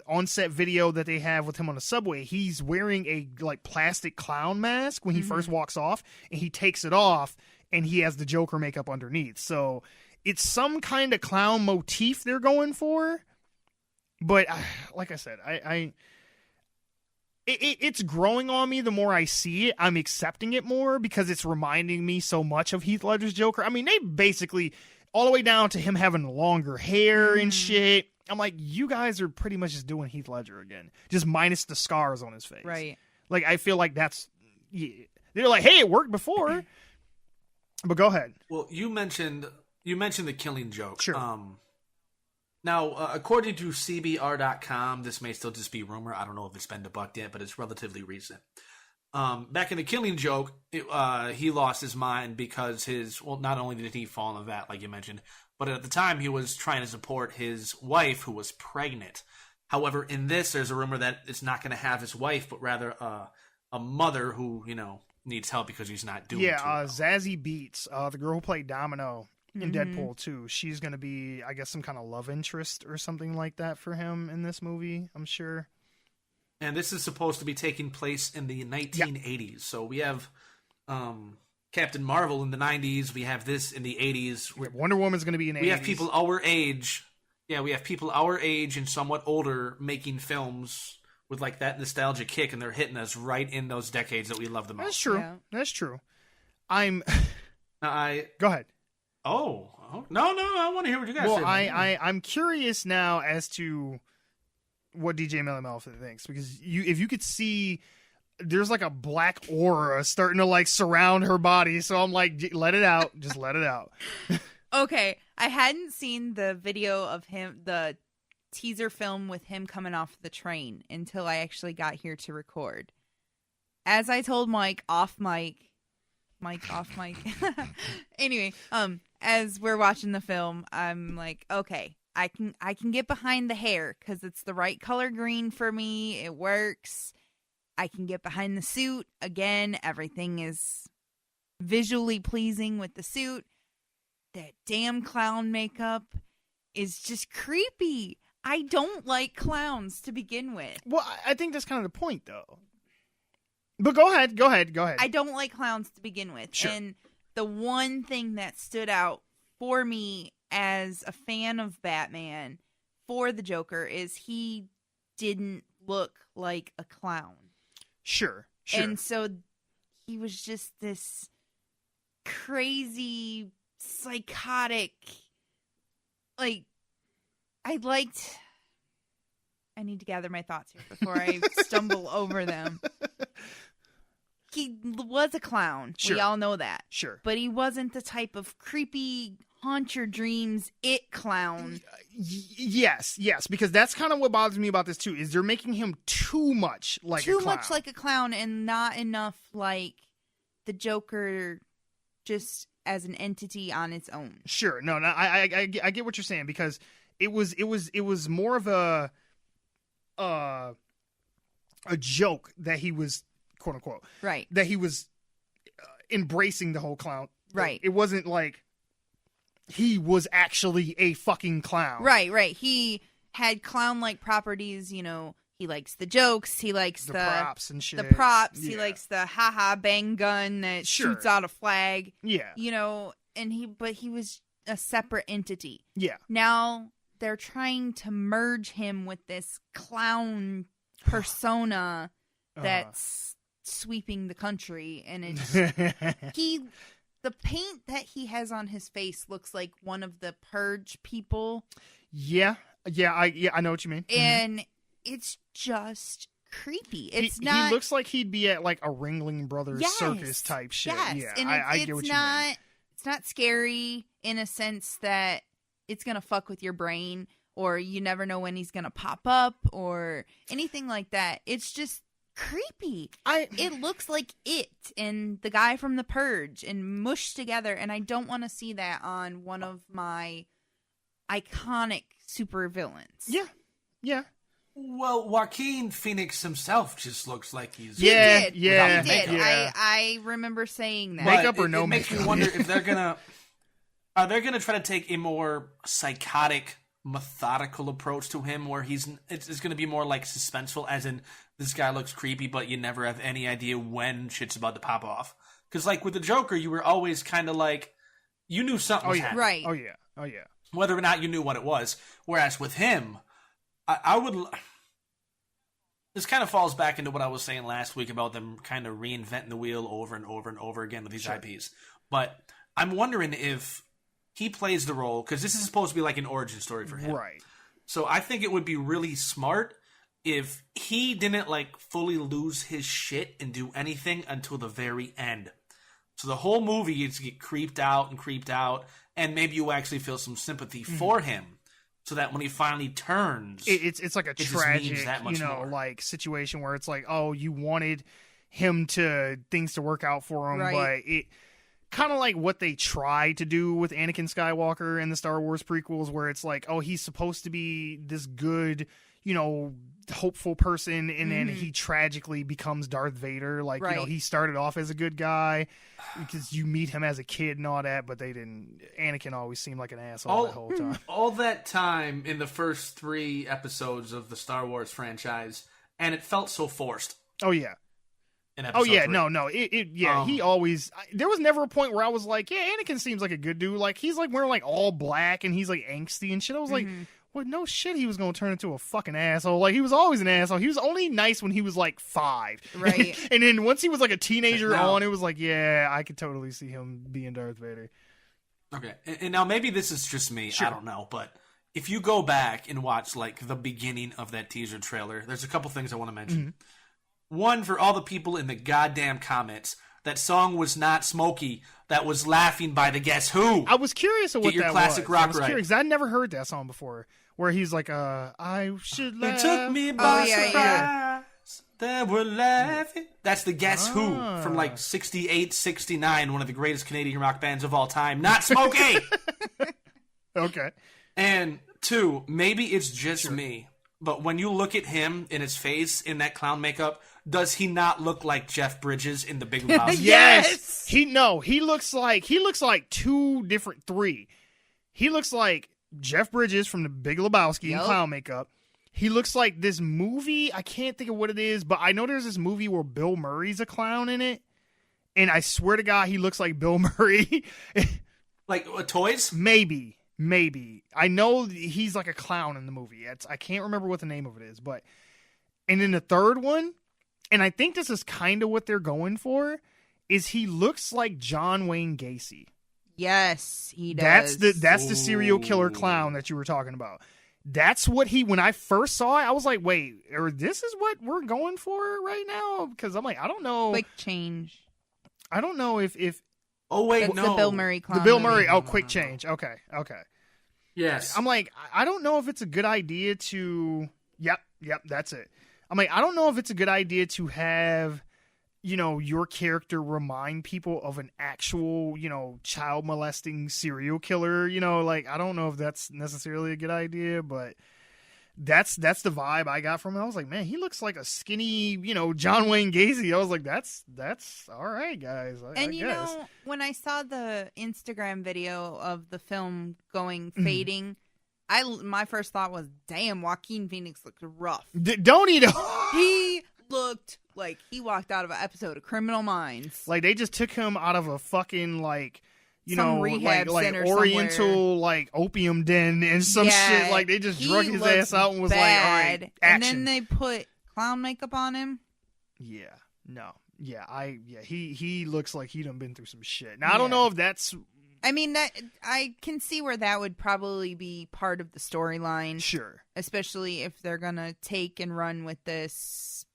on-set video that they have with him on the subway, he's wearing a like plastic clown mask when he first walks off, and he takes it off and he has the Joker makeup underneath. So it's some kind of clown motif they're going for. But like I said, it's growing on me the more I see it. I'm accepting it more because it's reminding me so much of Heath Ledger's Joker. I mean, they basically, all the way down to him having longer hair and shit. I'm like, you guys are pretty much just doing Heath Ledger again, just minus the scars on his face. Right. Like, I feel like that's, they're like, hey, it worked before. But go ahead. Well, you mentioned the Killing Joke. Sure. Now, according to CBR.com, this may still just be rumor. I don't know if it's been debunked yet, but it's relatively recent. Back in the Killing Joke, he lost his mind because not only did he fall in the vat, like you mentioned, but at the time he was trying to support his wife who was pregnant. However, in this, there's a rumor that it's not going to have his wife, but rather a mother who, needs help because he's not doing too well. Zazie Beetz, the girl who played Domino in Deadpool 2, she's going to be, I guess, some kind of love interest or something like that for him in this movie, I'm sure. And this is supposed to be taking place in the 1980s. Yep. So we have Captain Marvel in the 90s. We have this in the 80s. Wonder Woman's going to be in the 80s. We have people our age. Yeah, we have people our age and somewhat older making films with like that nostalgia kick, and they're hitting us right in those decades that we love the most. That's true. Yeah. That's true. Go ahead. Oh, no, I want to hear what you guys say. Well, I'm curious now as to what DJ Melly Melfa thinks, because if you could see, there's like a black aura starting to like surround her body, so I'm like, let it out, just let it out. Okay, I hadn't seen the video of him, the teaser film with him coming off the train until I actually got here to record. As I told Mike off mic. Anyway, as we're watching the film, I'm like, okay, I can get behind the hair because it's the right color green for me. It works. I can get behind the suit. Again, everything is visually pleasing with the suit. That damn clown makeup is just creepy. I don't like clowns to begin with. Well, I think that's kind of the point, though. But go ahead. I don't like clowns to begin with. Sure. And the one thing that stood out for me as a fan of Batman for the Joker is he didn't look like a clown. Sure. And so he was just this crazy, psychotic, like, I need to gather my thoughts here before I stumble over them. He was a clown. Sure. We all know that. Sure. But he wasn't the type of creepy, haunt your dreams, it clown. Yes, because that's kind of what bothers me about this too, is they're making him too much like a clown. Too much like a clown and not enough like the Joker just as an entity on its own. Sure. No, I get what you're saying, because it was more of a joke that he was, quote unquote, right, that he was embracing the whole clown. Right. It wasn't like he was actually a fucking clown. Right. He had clown-like properties, you know. He likes the jokes. He likes the props and shit. The props. Yeah. He likes the ha-ha bang gun that shoots out a flag. Yeah. You know, but he was a separate entity. Yeah. Now they're trying to merge him with this clown persona that's sweeping the country, and it's the paint that he has on his face looks like one of the Purge people. Yeah, I know what you mean. And it's just creepy. It's not. He looks like he'd be at like a Ringling Brothers circus type shit. Yes, yeah, and I get what you mean. It's not scary in a sense that it's gonna fuck with your brain, or you never know when he's gonna pop up, or anything like that. It's just creepy. It looks like it and the guy from The Purge and mushed together, and I don't want to see that on one of my iconic supervillains. Yeah. Well, Joaquin Phoenix himself just looks like he's... He did. Yeah. I remember saying that. Makeup or no makeup? It makes me wonder if they're gonna... Are they gonna try to take a more psychotic, methodical approach to him, where it's gonna be more like suspenseful, as in this guy looks creepy, but you never have any idea when shit's about to pop off? Because like with the Joker, you were always kind of like, you knew something was happening. Right. Oh yeah. Whether or not you knew what it was. Whereas with him, I would... This kind of falls back into what I was saying last week about them kind of reinventing the wheel over and over and over again with these IPs. But I'm wondering if he plays the role, because this is supposed to be like an origin story for him. Right. So I think it would be really smart if he didn't like fully lose his shit and do anything until the very end. So the whole movie gets to get creeped out, and maybe you actually feel some sympathy for him. So that when he finally turns, it's like a tragic, like situation where it's like, oh, you wanted things to work out for him, but it kind of like what they tried to do with Anakin Skywalker in the Star Wars prequels, where it's like, oh, he's supposed to be this good, hopeful person, and then he tragically becomes Darth Vader. Like, he started off as a good guy because you meet him as a kid and all that, but they didn't. Anakin always seemed like an asshole that whole time. All that time in the first 3 episodes of the Star Wars franchise, and it felt so forced. Oh yeah. Oh yeah, 3. No. He always. There was never a point where I was like, yeah, Anakin seems like a good dude. Like, he's like wearing like all black and he's like angsty and shit. I was like, well, no shit, he was going to turn into a fucking asshole. Like, he was always an asshole. He was only nice when he was like 5. Right. And then once he was like a teenager on, it was like, yeah, I could totally see him being Darth Vader. Okay. And now maybe this is just me. Sure. I don't know. But if you go back and watch like the beginning of that teaser trailer, there's a couple things I want to mention. One, for all the people in the goddamn comments, that song was not Smokey. That was Laughing by the Guess Who. I was curious of what that was. Get your classic rock right. I was curious. I'd never heard that song before. Where he's like, I should laugh. It took me by surprise. They were laughing. That's the Guess Who from like 68, 69, one of the greatest Canadian rock bands of all time. Not Smokey! Okay. And 2, maybe it's just me, but when you look at him in his face in that clown makeup, does he not look like Jeff Bridges in The Big Lebowski? Yes. He looks like 3. He looks like Jeff Bridges from The Big Lebowski in clown makeup. He looks like this movie. I can't think of what it is, but I know there's this movie where Bill Murray's a clown in it. And I swear to God, he looks like Bill Murray. Like toys? Maybe. I know he's like a clown in the movie. I can't remember what the name of it is. And in the third one, and I think this is kind of what they're going for, is he looks like John Wayne Gacy. Yes, he does. That's the serial killer clown that you were talking about. That's what when I first saw it, I was like, wait, this is what we're going for right now? Because I'm like, I don't know. Quick change. I don't know if Oh, wait, That's no. the Bill Murray clown. the Bill Murray. movie. Oh, quick change. Okay. Yes. I'm like, I don't know if it's a good idea to. Yep, that's it. I'm like, I don't know if it's a good idea to have, your character remind people of an actual, child molesting serial killer. Like, I don't know if that's necessarily a good idea, but that's the vibe I got from it. I was like, man, he looks like a skinny, John Wayne Gacy. I was like, that's all right, guys. I guess. When I saw the Instagram video of the film fading, my first thought was, damn, Joaquin Phoenix looked rough. Don't he? He looked like he walked out of an episode of Criminal Minds. Like they just took him out of a fucking Some rehab like center Oriental somewhere. like opium den and some shit. Like they just drug his ass out and was like, all right, action. And then they put clown makeup on him. Yeah, no, he looks like he done been through some shit. Now I don't know if that's. I mean, that I can see where that would probably be part of the storyline. Sure. Especially if they're going to take and run with this,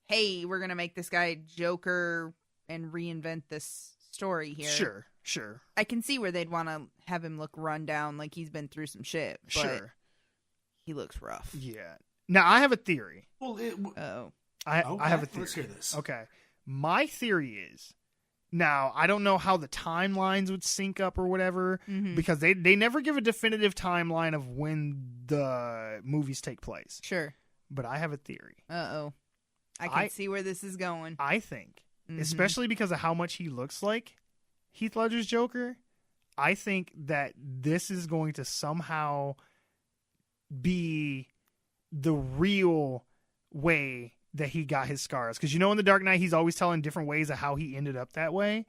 hey, we're going to make this guy Joker and reinvent this story here. Sure. I can see where they'd want to have him look run down like he's been through some shit. But sure. He looks rough. Yeah. Now, I have a theory. Well, I have a theory. Let's hear this. Okay. My theory is, now, I don't know how the timelines would sync up or whatever, because they never give a definitive timeline of when the movies take place. Sure. But I have a theory. I can see where this is going. I think, especially because of how much he looks like Heath Ledger's Joker, I think that this is going to somehow be the real way that he got his scars. Because in The Dark Knight, he's always telling different ways of how he ended up that way.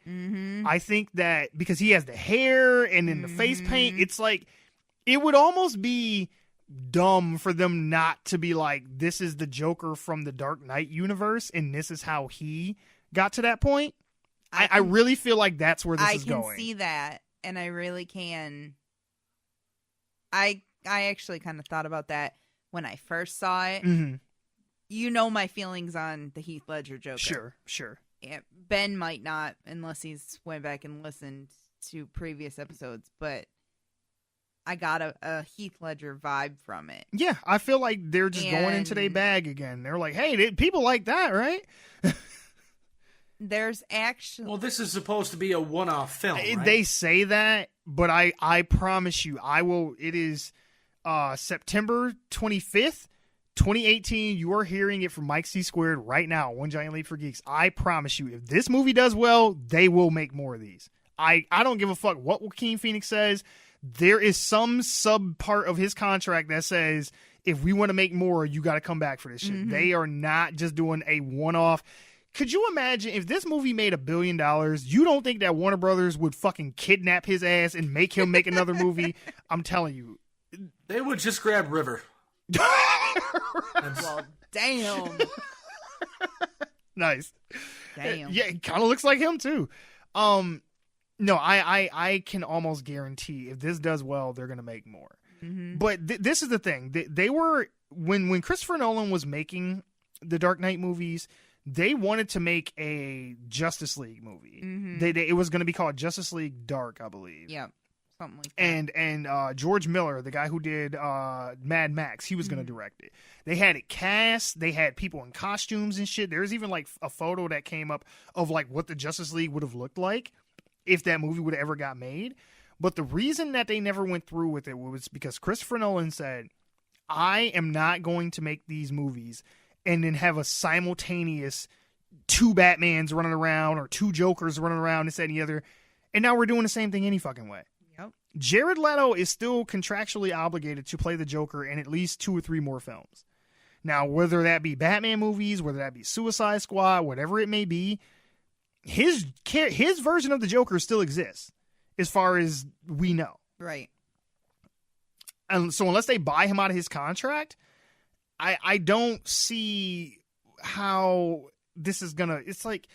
I think that because he has the hair and then the face paint, it's like, it would almost be dumb for them not to be like, this is the Joker from the Dark Knight universe and this is how he got to that point. I really feel like that's where this is going. I can see that, and I really can. I actually kind of thought about that when I first saw it. My feelings on the Heath Ledger Joker. Sure. Yeah, Ben might not, unless he's went back and listened to previous episodes, but I got a Heath Ledger vibe from it. Yeah, I feel like they're just going into their bag again. They're like, hey, people like that, right? There's actually... Well, this is supposed to be a one-off film, right? They say that, but I promise you, I will... It is September 25th, 2018. You are hearing it from Mike C. Squared right now, One Giant Leap for Geeks. I promise you, if this movie does well, they will make more of these. I don't give a fuck what Joaquin Phoenix says. There is some sub part of his contract that says, if we want to make more, you got to come back for this shit. They are not just doing a one-off... Could you imagine if this movie made $1 billion? You don't think that Warner Brothers would fucking kidnap his ass and make him make another movie? I'm telling you. They would just grab River. Well, damn. Nice. Damn. Yeah, it kind of looks like him too. No, I can almost guarantee if this does well, they're gonna make more. But this is the thing. They were when Christopher Nolan was making the Dark Knight movies. They wanted to make a Justice League movie. It was going to be called Justice League Dark, I believe. Yeah, something like that. And George Miller, the guy who did Mad Max, he was going to direct it. They had it cast. They had people in costumes and shit. There's even like a photo that came up of like what the Justice League would have looked like if that movie would have ever got made. But the reason that they never went through with it was because Christopher Nolan said, I am not going to make these movies and then have a simultaneous 2 Batmans running around or 2 Jokers running around, this, that, and the other. And now we're doing the same thing any fucking way. Yep. Jared Leto is still contractually obligated to play the Joker in at least 2 or 3 more films. Now, whether that be Batman movies, whether that be Suicide Squad, whatever it may be, his version of the Joker still exists, as far as we know. Right. And so unless they buy him out of his contract, I don't see how this is gonna. It's like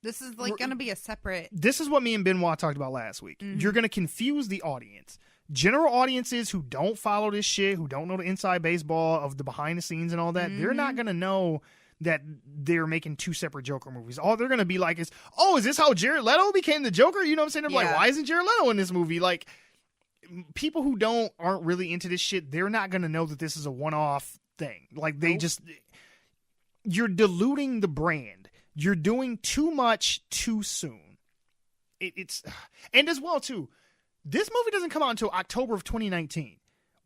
this is like gonna be a separate. This is what me and Benoit talked about last week. Mm-hmm. You're gonna confuse the audience. General audiences who don't follow this shit, who don't know the inside baseball of the behind the scenes and all that, they're not gonna know that they're making 2 separate Joker movies. All they're gonna be like is, oh, is this how Jared Leto became the Joker? You know what I'm saying? They're like, why isn't Jared Leto in this movie? Like, people who aren't really into this shit, they're not gonna know that this is a one-off thing. Like, they you're diluting the brand. You're doing too much too soon. It's and as well too, this movie doesn't come out until October of 2019.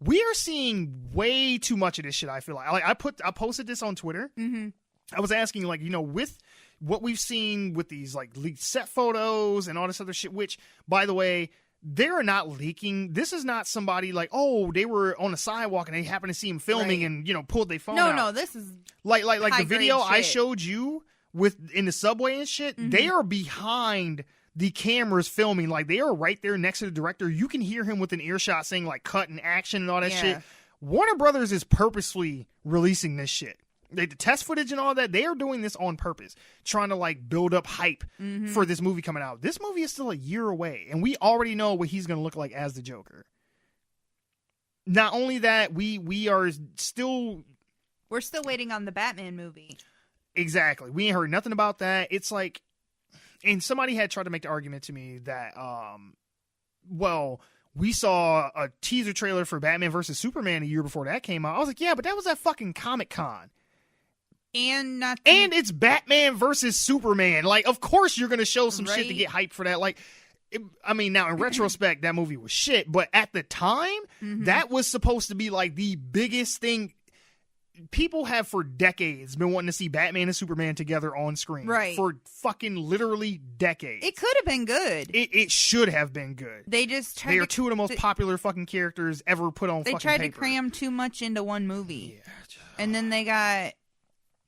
We are seeing way too much of this shit. I feel like I posted this on Twitter. Mm-hmm. I was asking, like, you know, with what we've seen with these like leaked set photos and all this other shit, which, by the way, they're not leaking. This is not somebody like, oh, they were on a sidewalk and they happened to see him filming and, you know, pulled their phone out. No, this is like the video I shit. showed you with in the subway and shit. Mm-hmm. They are behind the cameras filming. Like, they are right there next to the director. You can hear him with an earshot saying like cut and action and all that shit. Warner Brothers is purposely releasing this shit. The test footage and all that, they are doing this on purpose, trying to like build up hype for this movie coming out. This movie is still a year away, and we already know what he's going to look like as the Joker. Not only that, we're still waiting on the Batman movie. Exactly. We ain't heard nothing about that. It's like, and somebody had tried to make the argument to me that, well, we saw a teaser trailer for Batman versus Superman a year before that came out. I was like, yeah, but that was at fucking Comic-Con. And it's Batman versus Superman. Like, of course you're going to show some shit to get hyped for that. Like, I mean, now in retrospect, that movie was shit. But at the time, that was supposed to be like the biggest thing. People have for decades been wanting to see Batman and Superman together on screen. Right. For fucking literally decades. It could have been good. It should have been good. They just tried They are 2 of the most popular fucking characters ever put on fucking paper. They tried to cram too much into one movie. Yeah. And then they got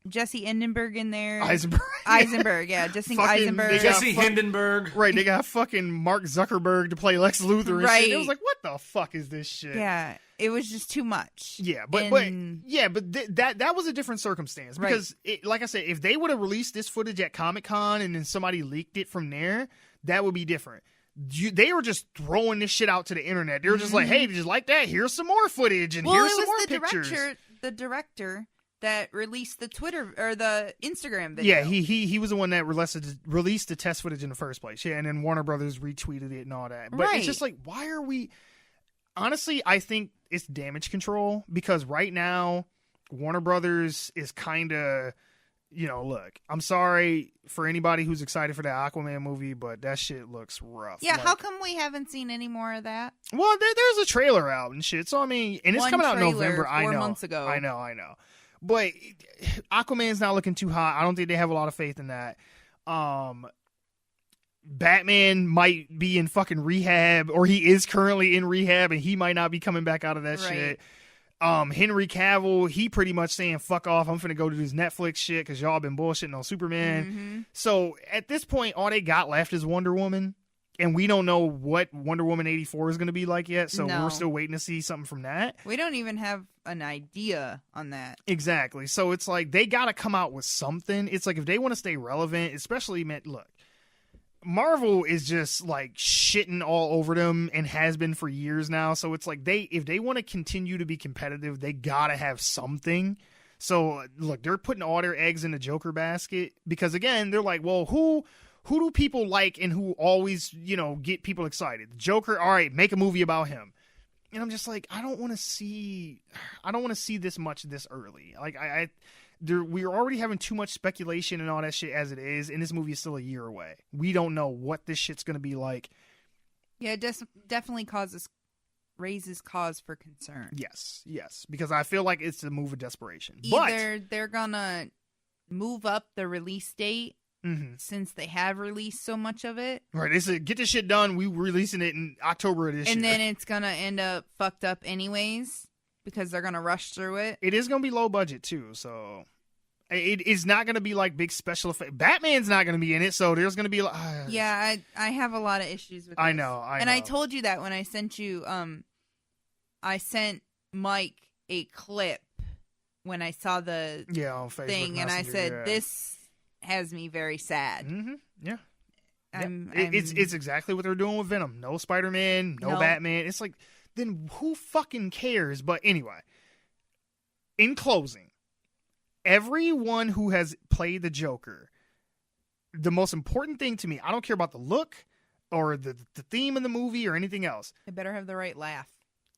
Jesse Eisenberg in there. Eisenberg, yeah. Jesse Eisenberg. Jesse Hindenburg. Right, they got fucking Mark Zuckerberg to play Lex Luthor and shit. It was like, what the fuck is this shit? Yeah, it was just too much. Yeah, but that was a different circumstance. Because, like I said, if they would have released this footage at Comic-Con and then somebody leaked it from there, that would be different. They were just throwing this shit out to the internet. They were just like, hey, did you like that? Here's some more footage and here's some more pictures. The director that released the Twitter or the Instagram video. Yeah, he was the one that released the test footage in the first place. Yeah, and then Warner Brothers retweeted it and all that. But it's just like, why are we... Honestly, I think it's damage control, because right now Warner Brothers is kind of, you know, look, I'm sorry for anybody who's excited for that Aquaman movie, but that shit looks rough. Yeah, how come we haven't seen any more of that? Well, there's a trailer out and shit. So I mean, and it's coming out in November. 4 months ago. I know. But Aquaman's not looking too hot. I don't think they have a lot of faith in that. Batman might be in fucking rehab, or he is currently in rehab, and he might not be coming back out of that shit. Henry Cavill, he pretty much saying, fuck off, I'm finna go to this Netflix shit because y'all been bullshitting on Superman. So at this point, all they got left is Wonder Woman, and we don't know what Wonder Woman 84 is going to be like yet, so we're still waiting to see something from that. We don't even have an idea on that. Exactly. So it's like, they got to come out with something. It's like, if they want to stay relevant, especially, look, Marvel is just like shitting all over them and has been for years now. So it's like, if they want to continue to be competitive, they gotta have something. So look, they're putting all their eggs in the Joker basket, because again, they're like, well, who do people like and who always, you know, get people excited? Joker, all right, make a movie about him. And I'm just like, I don't want to see this much this early. Like we're already having too much speculation and all that shit as it is, and this movie is still a year away. We don't know what this shit's going to be like. Yeah, it definitely raises cause for concern. Yes, because I feel like it's a move of desperation. Either they're going to move up the release date since they have released so much of it. Right, they said, get this shit done. We releasing it in October of this year. And then it's going to end up fucked up anyways because they're going to rush through it. It is going to be low budget, too, so... It's not going to be like big special effects. Batman's not going to be in it, so there's going to be... yeah, I have a lot of issues with this. I know. And I told you that when I sent you... I sent Mike a clip when I saw the on Facebook thing, and I said, yeah. this has me very sad. Mm-hmm. Yeah. I'm, it's exactly what they're doing with Venom. No Spider-Man, no Batman. It's like, then who fucking cares? But anyway, in closing, everyone who has played the Joker, the most important thing to me, I don't care about the look or the theme of the movie or anything else. They better have the right laugh.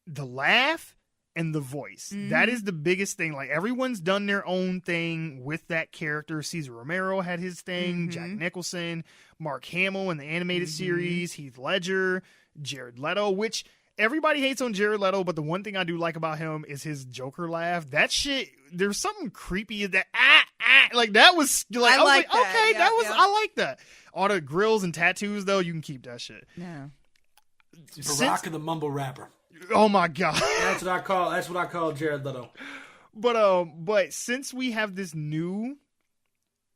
The laugh and the voice. Mm-hmm. That is the biggest thing. Like, everyone's done their own thing with that character. Cesar Romero had his thing. Mm-hmm. Jack Nicholson, Mark Hamill in the animated series, Heath Ledger, Jared Leto, which everybody hates on Jared Leto, but the one thing I do like about him is his Joker laugh. That shit, there's something creepy in that. Like, that was like, I was like, that. okay, Yeah, I like that. All the grills and tattoos, though, you can keep that shit. No. Barack and the Mumble Rapper. Oh my god. That's what I call Jared Leto. But since we have this new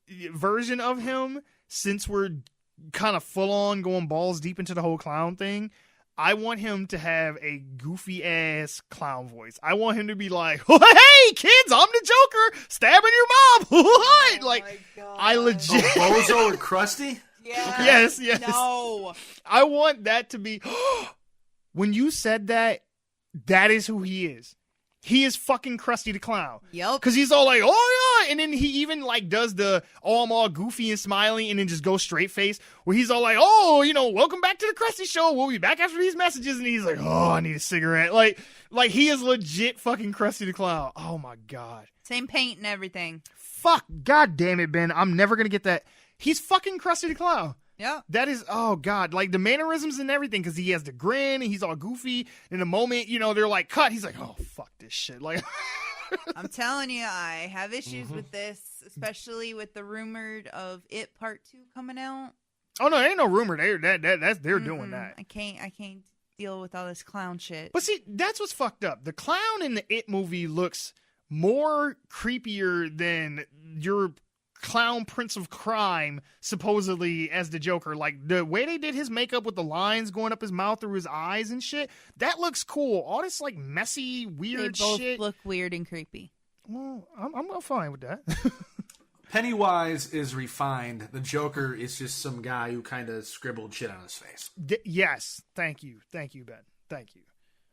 version of him, since we're kind of full on going balls deep into the whole clown thing, I want him to have a goofy ass clown voice. I want him to be like, "Hey kids, I'm the Joker, stabbing your mom." What? Oh like, my God. I legit Bozo and Krusty. Yeah. Yes. No. I want that to be. When you said that, that is who he is. He is fucking Krusty the Clown. Yep. Because he's all like, oh yeah, and then he even like does the, oh, I'm all goofy and smiling, and then just goes straight face, where he's all like, oh, welcome back to the Krusty Show. We'll be back after these messages, and he's like, oh, I need a cigarette. Like he is legit fucking Krusty the Clown. Oh my god. Same paint and everything. Fuck, god damn it, Ben. I'm never gonna get that. He's fucking Krusty the Clown. Yeah. That is, oh god, like the mannerisms and everything, because he has the grin and he's all goofy. In a moment, they're like, cut. He's like, oh fuck this shit. Like, I'm telling you, I have issues with this, especially with the rumored of It Part 2 coming out. Oh no, there ain't no rumor. They're doing that. I can't deal with all this clown shit. But see, that's what's fucked up. The clown in the It movie looks more creepier than your clown prince of crime, supposedly, as the Joker. Like, the way they did his makeup with the lines going up his mouth through his eyes and shit, that looks cool. All this like messy, weird they both shit look weird and creepy. Well, I'm fine with that. Pennywise is refined. The Joker is just some guy who kind of scribbled shit on his face. Yes, thank you, Ben, thank you.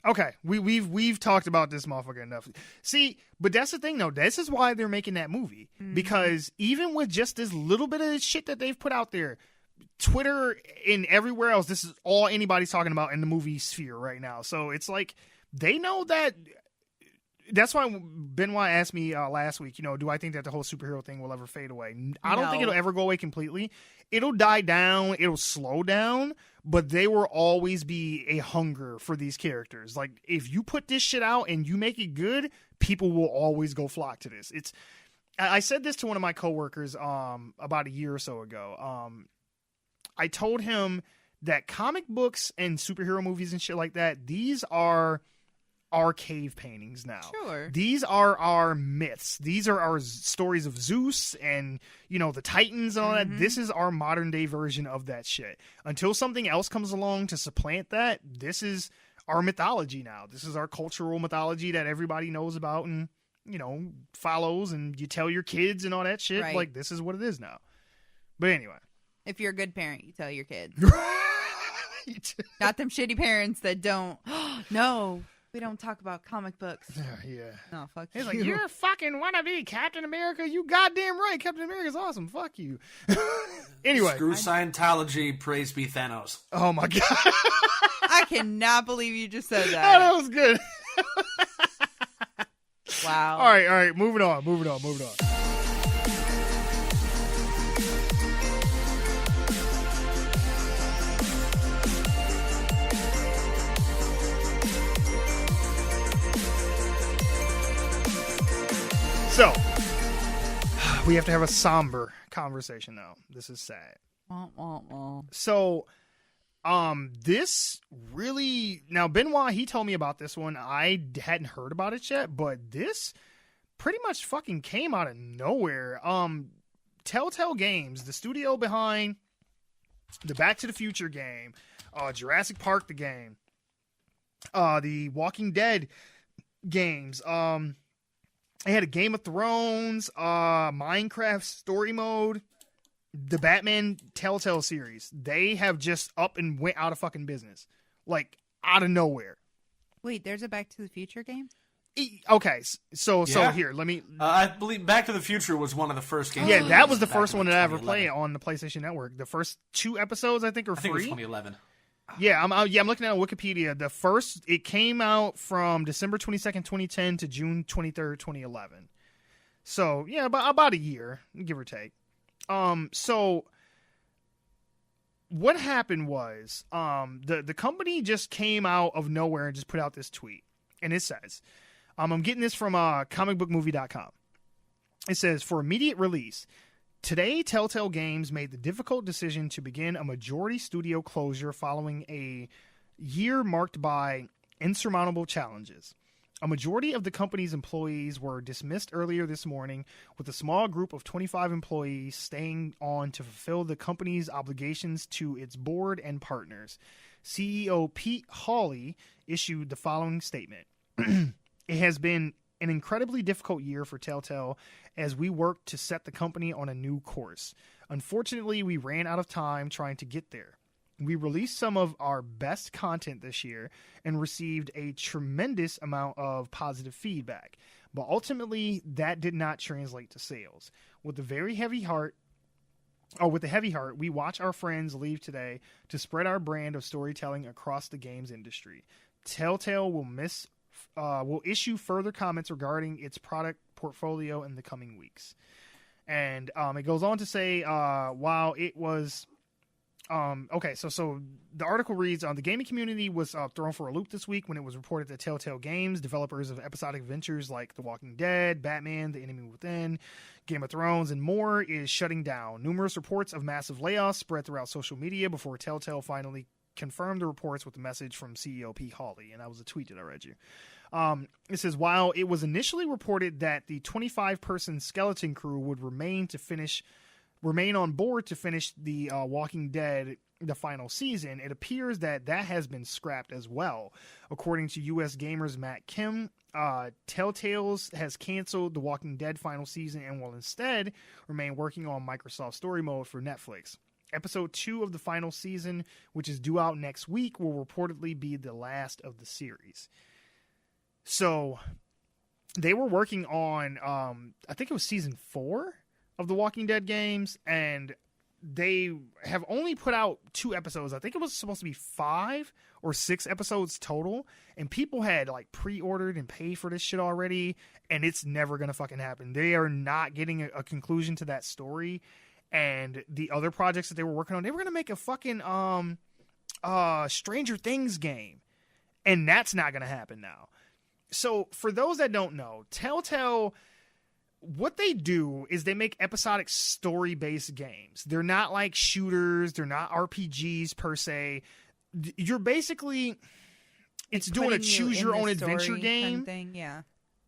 Okay, we've talked about this motherfucker enough. See, but that's the thing though. This is why they're making that movie, because even with just this little bit of shit that they've put out there, Twitter and everywhere else, this is all anybody's talking about in the movie sphere right now. So it's like they know that. That's why Benoit asked me last week, do I think that the whole superhero thing will ever fade away? I don't think it'll ever go away completely. It'll die down. It'll slow down. But there will always be a hunger for these characters. Like, if you put this shit out and you make it good, people will always go flock to this. I said this to one of my coworkers about a year or so ago. I told him that comic books and superhero movies and shit like that, these are our cave paintings now. Sure. These are our myths. These are our stories of Zeus and, the Titans and all that. This is our modern day version of that shit. Until something else comes along to supplant that, this is our mythology now. This is our cultural mythology that everybody knows about and, follows, and you tell your kids and all that shit. Right. Like, this is what it is now. But anyway. If you're a good parent, you tell your kids. Not them shitty parents that don't. No. We don't talk about comic books. Yeah. No, fuck He's you. like, you're a fucking wannabe Captain America. You goddamn right. Captain America's awesome. Fuck you. Anyway. Screw Scientology. Praise be Thanos. Oh, my God. I cannot believe you just said Oh, that. that was good. Wow. All right. Moving on. So, we have to have a somber conversation, though. This is sad. Wah, wah, wah. So, this really... Now, Benoit, he told me about this one. I hadn't heard about it yet, but this pretty much fucking came out of nowhere. Telltale Games, the studio behind the Back to the Future game, Jurassic Park the game, the Walking Dead games, they had a Game of Thrones, Minecraft story mode, the Batman Telltale series. They have just up and went out of fucking business. Like, out of nowhere. Wait, there's a Back to the Future game? Okay, so Yeah. here, let me... I believe Back to the Future was one of the first games. Yeah, that was the back first in, one like, that I ever 2011. played on the PlayStation Network. The first 2 episodes, I think, are I think it was free. 2011. Yeah, I'm looking at Wikipedia. It came out from December 22nd, 2010 to June 23rd, 2011. So, yeah, about a year, give or take. So what happened was, the company just came out of nowhere and just put out this tweet. And it says, I'm getting this from comicbookmovie.com. It says, for immediate release, today Telltale Games made the difficult decision to begin a majority studio closure following a year marked by insurmountable challenges. A majority of the company's employees were dismissed earlier this morning, with a small group of 25 employees staying on to fulfill the company's obligations to its board and partners. CEO Pete Hawley issued the following statement. It has been an incredibly difficult year for Telltale as we work to set the company on a new course. Unfortunately, we ran out of time trying to get there. We released some of our best content this year and received a tremendous amount of positive feedback, but ultimately that did not translate to sales. With a heavy heart, we watch our friends leave today to spread our brand of storytelling across the games industry. Telltale will issue further comments regarding its product portfolio in the coming weeks. And it goes on to say, while it was... So the article reads, the gaming community was thrown for a loop this week when it was reported that Telltale Games, developers of episodic adventures like The Walking Dead, Batman, The Enemy Within, Game of Thrones, and more, is shutting down. Numerous reports of massive layoffs spread throughout social media before Telltale finally confirmed the reports with a message from CEO Pete Hawley, and that was a tweet that I read you. It says, while it was initially reported that the 25-person skeleton crew would remain on board to finish the Walking Dead, the final season, it appears that has been scrapped as well. According to US Gamer's Matt Kim, Telltale's has canceled the Walking Dead final season and will instead remain working on Microsoft Story Mode for Netflix. Episode 2 of the final season, which is due out next week, will reportedly be the last of the series. So they were working on, I think it was season 4 of the Walking Dead games, and they have only put out 2 episodes. I think it was supposed to be 5 or 6 episodes total, and people had like pre-ordered and paid for this shit already, and it's never gonna fucking happen. They are not getting a conclusion to that story. And the other projects that they were working on, they were gonna make a fucking Stranger Things game, and that's not gonna happen now. So for those that don't know, Telltale, what they do is they make episodic story-based games. They're not like shooters. They're not RPGs per se. You're basically, it's doing a choose-your-own-adventure game. Kind of thing, yeah.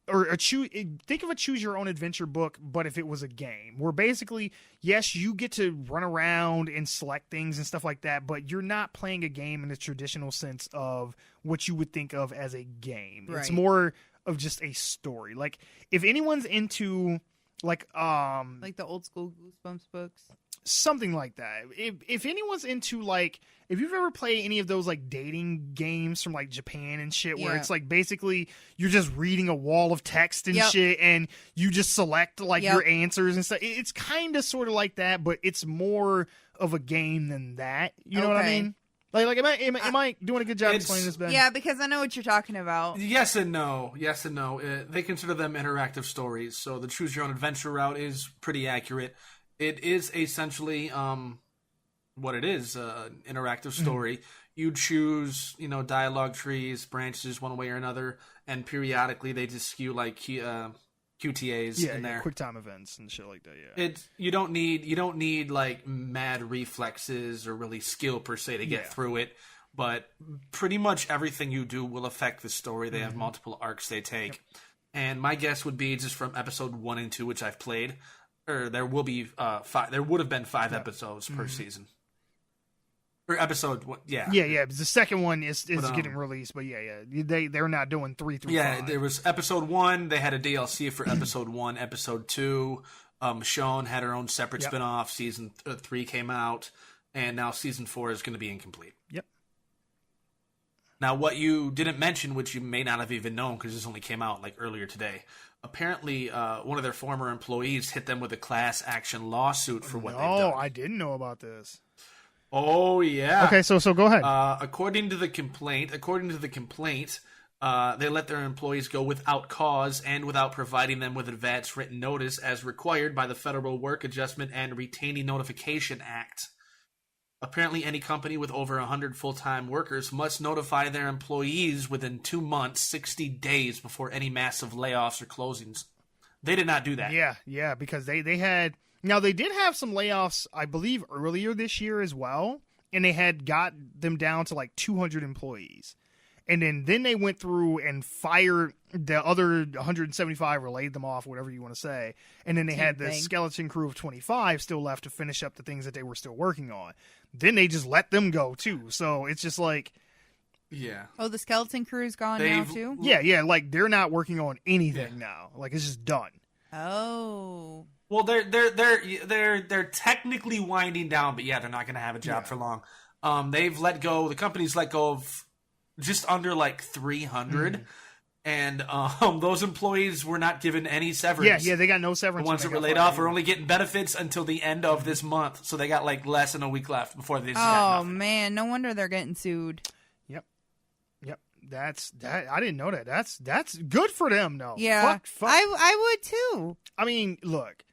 Or think of a choose-your-own-adventure book, but if it was a game. Where basically, yes, you get to run around and select things and stuff like that, but you're not playing a game in the traditional sense of what you would think of as a game. Right. It's more of just a story. Like, if anyone's into like the old school Goosebumps books, something like that. If anyone's into, like, if you've ever played any of those like dating games from like Japan and shit, where it's like basically you're just reading a wall of text and shit, and you just select like your answers and stuff. It's kind of sort of like that, but it's more of a game than that. You know what I mean? Like, am I doing a good job explaining this, Ben? Yeah, because I know what you're talking about. Yes and no. Yes and no. They consider them interactive stories, so the choose your own adventure route is pretty accurate. It is essentially what it is, interactive story. You choose, dialogue trees, branches one way or another, and periodically they just skew like QTAs in there. Quick time events and shit like that. Yeah, you don't need like mad reflexes or really skill per se to get through it. But pretty much everything you do will affect the story. They have multiple arcs they take, and my guess would be just from episode 1 and 2, which I've played, or there will be 5. There would have been 5 episodes per season. Or episode, yeah. The second one is getting released, but they're not doing 3 through 5. Yeah, there was episode 1. They had a DLC for episode 1. Episode 2, Michonne had her own separate spinoff. Season 3 came out, and now season 4 is going to be incomplete. Yep. Now, what you didn't mention, which you may not have even known because this only came out like earlier today, apparently one of their former employees hit them with a class action lawsuit for what they've done. Oh, I didn't know about this. Oh, yeah. Okay, so go ahead. According to the complaint, they let their employees go without cause and without providing them with advance written notice as required by the Federal Work Adjustment and Retaining Notification Act. Apparently, any company with over 100 full-time workers must notify their employees within 2 months, 60 days before any massive layoffs or closings. They did not do that. Yeah, because they had... Now, they did have some layoffs, I believe, earlier this year as well, and they had got them down to like 200 employees. And then they went through and fired the other 175 or laid them off, whatever you want to say. And then they had the skeleton crew of 25 still left to finish up the things that they were still working on. Then they just let them go, too. So it's just like... Yeah. Oh, the skeleton crew is gone now, too? Yeah, like they're not working on anything now. Like, it's just done. Oh... Well, they're technically winding down, but they're not going to have a job for long. The company's let go of just under like 300, and those employees were not given any severance. Yeah, they got no severance. The ones that were laid off are only getting benefits until the end of this month, so they got like less than a week left before they just got nothing. Man, no wonder they're getting sued. Yep. That's that. I didn't know that. That's good for them, though. Yeah, Fuck. I would too. I mean, look.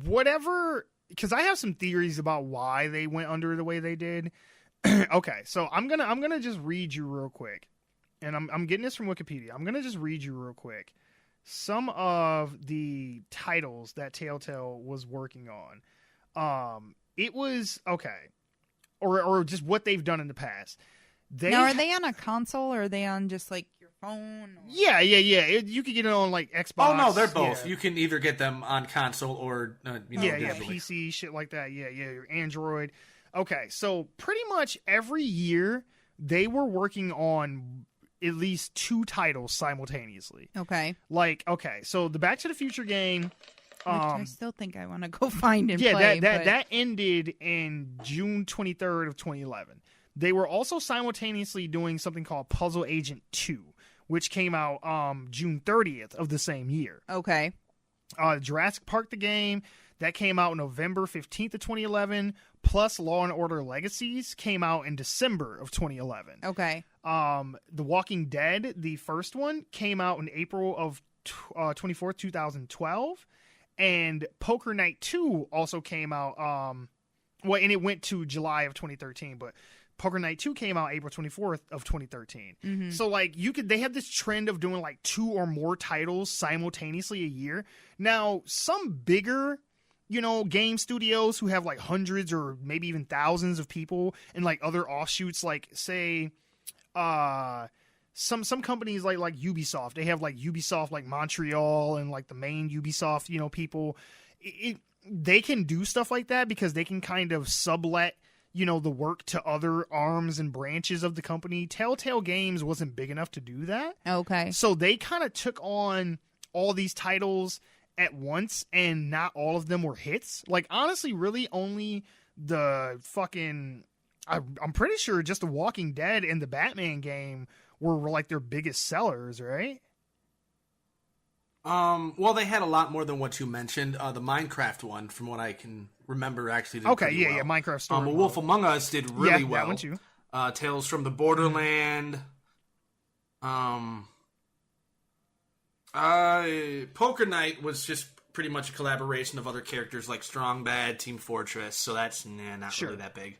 Whatever, because I have some theories about why they went under the way they did. Okay, so I'm gonna just read you real quick, and I'm getting this from Wikipedia. I'm gonna just read you real quick some of the titles that Telltale was working on. It was okay, or just what they've done in the past. Now, are they on a console or are they on just like your phone? Or... Yeah. You could get it on like Xbox. Oh no, they're both. Yeah. You can either get them on console or PC, shit like that. Yeah, your Android. Okay, so pretty much every year they were working on at least 2 titles simultaneously. Okay. So the Back to the Future game. Which I still think I want to go find and play. That ended in June 23rd of 2011. They were also simultaneously doing something called Puzzle Agent 2, which came out June 30th of the same year. Okay. Jurassic Park the game, that came out November 15th of 2011, plus Law & Order Legacies came out in December of 2011. Okay. The Walking Dead, the first one, came out in April of 24th, 2012, and Poker Night 2 also came out, and it went to July of 2013, but Poker Night 2 came out April 24th of 2013. Mm-hmm. So they have this trend of doing like 2 or more titles simultaneously a year. Now, some bigger, game studios who have like hundreds or maybe even thousands of people and like other offshoots, like say, some companies like Ubisoft, they have like Ubisoft like Montreal and like the main Ubisoft, people. They can do stuff like that because they can kind of sublet the work to other arms and branches of the company. Telltale Games wasn't big enough to do that. Okay. So they kind of took on all these titles at once, and not all of them were hits. Like, honestly, really only the fucking... I'm pretty sure just The Walking Dead and the Batman game were like their biggest sellers, right? Well, they had a lot more than what you mentioned. The Minecraft one, from what I can remember, actually did pretty well. Minecraft story. A Wolf Among Us did really well. That one too. Tales from the Borderland. Poker Night was just pretty much a collaboration of other characters like Strong Bad, Team Fortress, so that's not really that big.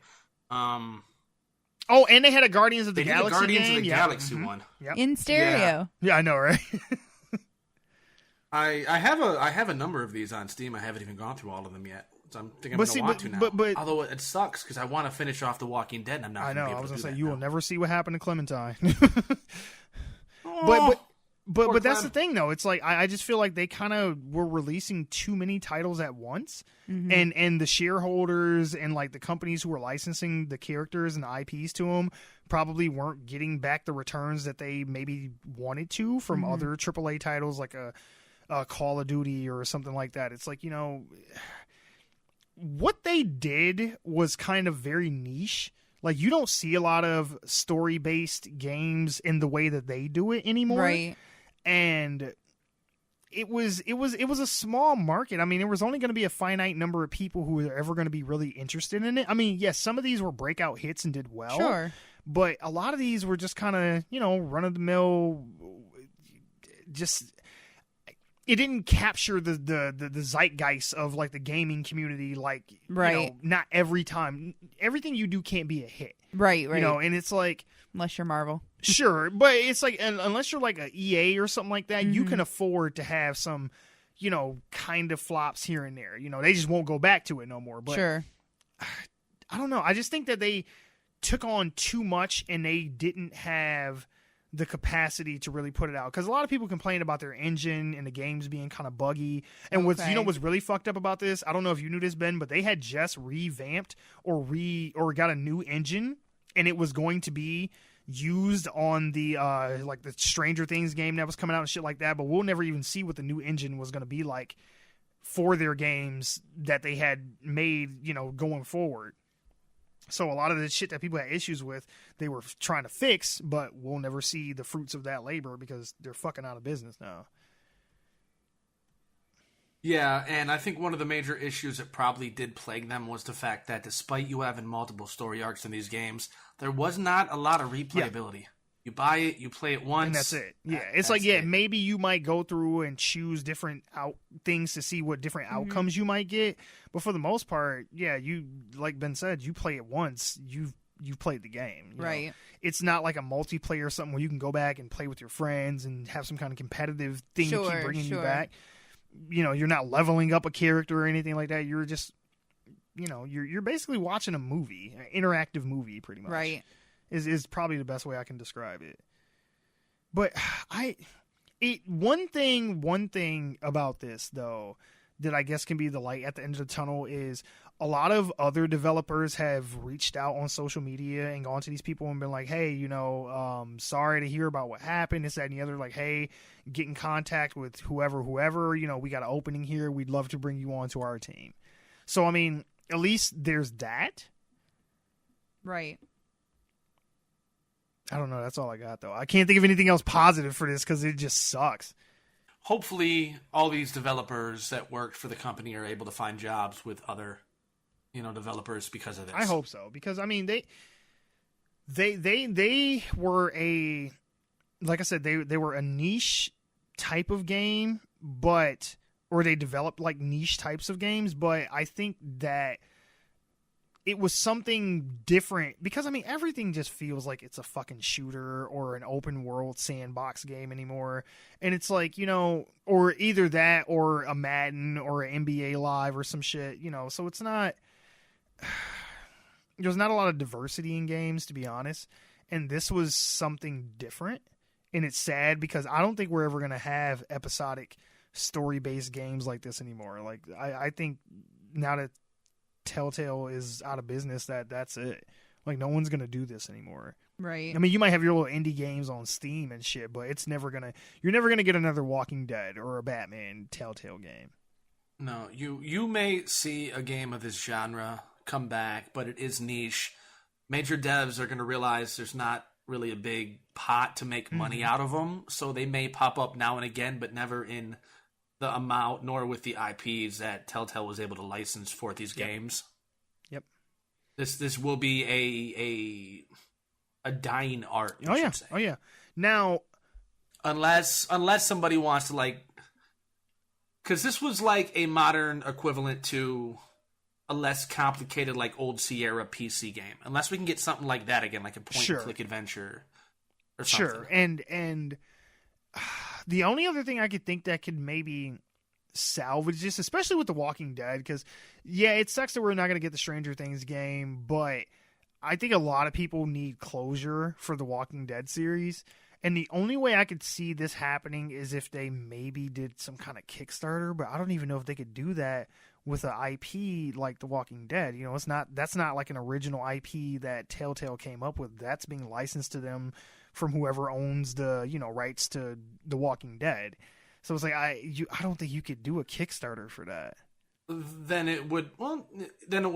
Oh, and they had a Guardians of the Galaxy Galaxy one. Yep. In stereo. Yeah, I know, right? I have a number of these on Steam. I haven't even gone through all of them yet. So I'm thinking I'm going to want to now. But although it sucks because I want to finish off The Walking Dead, and I'm not. I know. I was going to say you will never see what happened to Clementine. Oh, but that's the thing though. It's like I just feel like they kind of were releasing too many titles at once, and the shareholders and like the companies who were licensing the characters and the IPs to them probably weren't getting back the returns that they maybe wanted to from other AAA titles like a Call of Duty or something like that. It's like, you know, what they did was kind of very niche. Like, you don't see a lot of story-based games in the way that they do it anymore. Right. And it was a small market. I mean, there was only going to be a finite number of people who were ever going to be really interested in it. I mean, yes, some of these were breakout hits and did well. Sure. But a lot of these were just kind of, you know, run-of-the-mill, just... It didn't capture the zeitgeist of like the gaming community, like, right. You know, not every time. Everything you do can't be a hit. Right. You know, and it's like, unless you're Marvel. Sure, but it's like, unless you're like a EA or something like that, you can afford to have some, you know, kind of flops here and there. You know, they just won't go back to it no more. But sure. I don't know. I just think that they took on too much and they didn't have the capacity to really put it out, because a lot of people complain about their engine and the games being kind of buggy. And what's really fucked up about this, I don't know if you knew this, Ben, but they had just revamped or got a new engine, and it was going to be used on the like the Stranger Things game that was coming out and shit like that. But we'll never even see what the new engine was going to be like for their games that they had made, you know, going forward. So a lot of the shit that people had issues with, they were trying to fix, but we'll never see the fruits of that labor because they're fucking out of business now. Yeah, and I think one of the major issues that probably did plague them was the fact that despite you having multiple story arcs in these games, there was not a lot of replayability. Yeah. You buy it, you play it once, and that's it. Yeah, it's like, yeah, maybe you might go through and choose different things to see what different outcomes you might get, but for the most part, yeah, you, like Ben said, you play it once, you've played the game. You right. know? It's not like a multiplayer or something where you can go back and play with your friends and have some kind of competitive thing to keep bringing you back. You know, you're not leveling up a character or anything like that. You're just, you know, you're basically watching a movie, an interactive movie, pretty much. Right. Is probably the best way I can describe it. But one thing about this though that I guess can be the light at the end of the tunnel is a lot of other developers have reached out on social media and gone to these people and been like, hey, you know, sorry to hear about what happened, this, that, and the other. Like, hey, get in contact with whoever, you know, we got an opening here. We'd love to bring you onto our team. So, I mean, at least there's that. Right. I don't know. That's all I got, though. I can't think of anything else positive for this because it just sucks. Hopefully, all these developers that worked for the company are able to find jobs with other, you know, developers because of this. I hope so, because I mean they were a, like I said, they were a niche type of game, or they developed like niche types of games, but I think that it was something different because, I mean, everything just feels like it's a fucking shooter or an open world sandbox game anymore. And it's like, you know, or either that or a Madden or an NBA Live or some shit, you know, so it's not, there's not a lot of diversity in games, to be honest. And this was something different. And it's sad because I don't think we're ever going to have episodic story-based games like this anymore. Like, I think now that Telltale is out of business, that's it. Like, no one's gonna do this anymore. Right. I mean, you might have your little indie games on Steam and shit, but you're never gonna get another Walking Dead or a Batman Telltale game. No, you may see a game of this genre come back, but it is niche. Major devs are gonna realize there's not really a big pot to make money out of them, so they may pop up now and again, but never in the amount nor with the IPs that Telltale was able to license for these games. Yep. This will be a dying art. Oh yeah. Say. Oh yeah. Now, unless somebody wants to, like, because this was like a modern equivalent to a less complicated, like, old Sierra PC game. Unless we can get something like that again, like a point-and-click adventure or something. Sure. And the only other thing I could think that could maybe salvage this, especially with The Walking Dead, because yeah, it sucks that we're not going to get the Stranger Things game, but I think a lot of people need closure for the Walking Dead series. And the only way I could see this happening is if they maybe did some kind of Kickstarter, but I don't even know if they could do that with an IP like The Walking Dead. You know, that's not like an original IP that Telltale came up with. That's being licensed to them from whoever owns the, you know, rights to The Walking Dead. So it's like I don't think you could do a Kickstarter for that. Then it would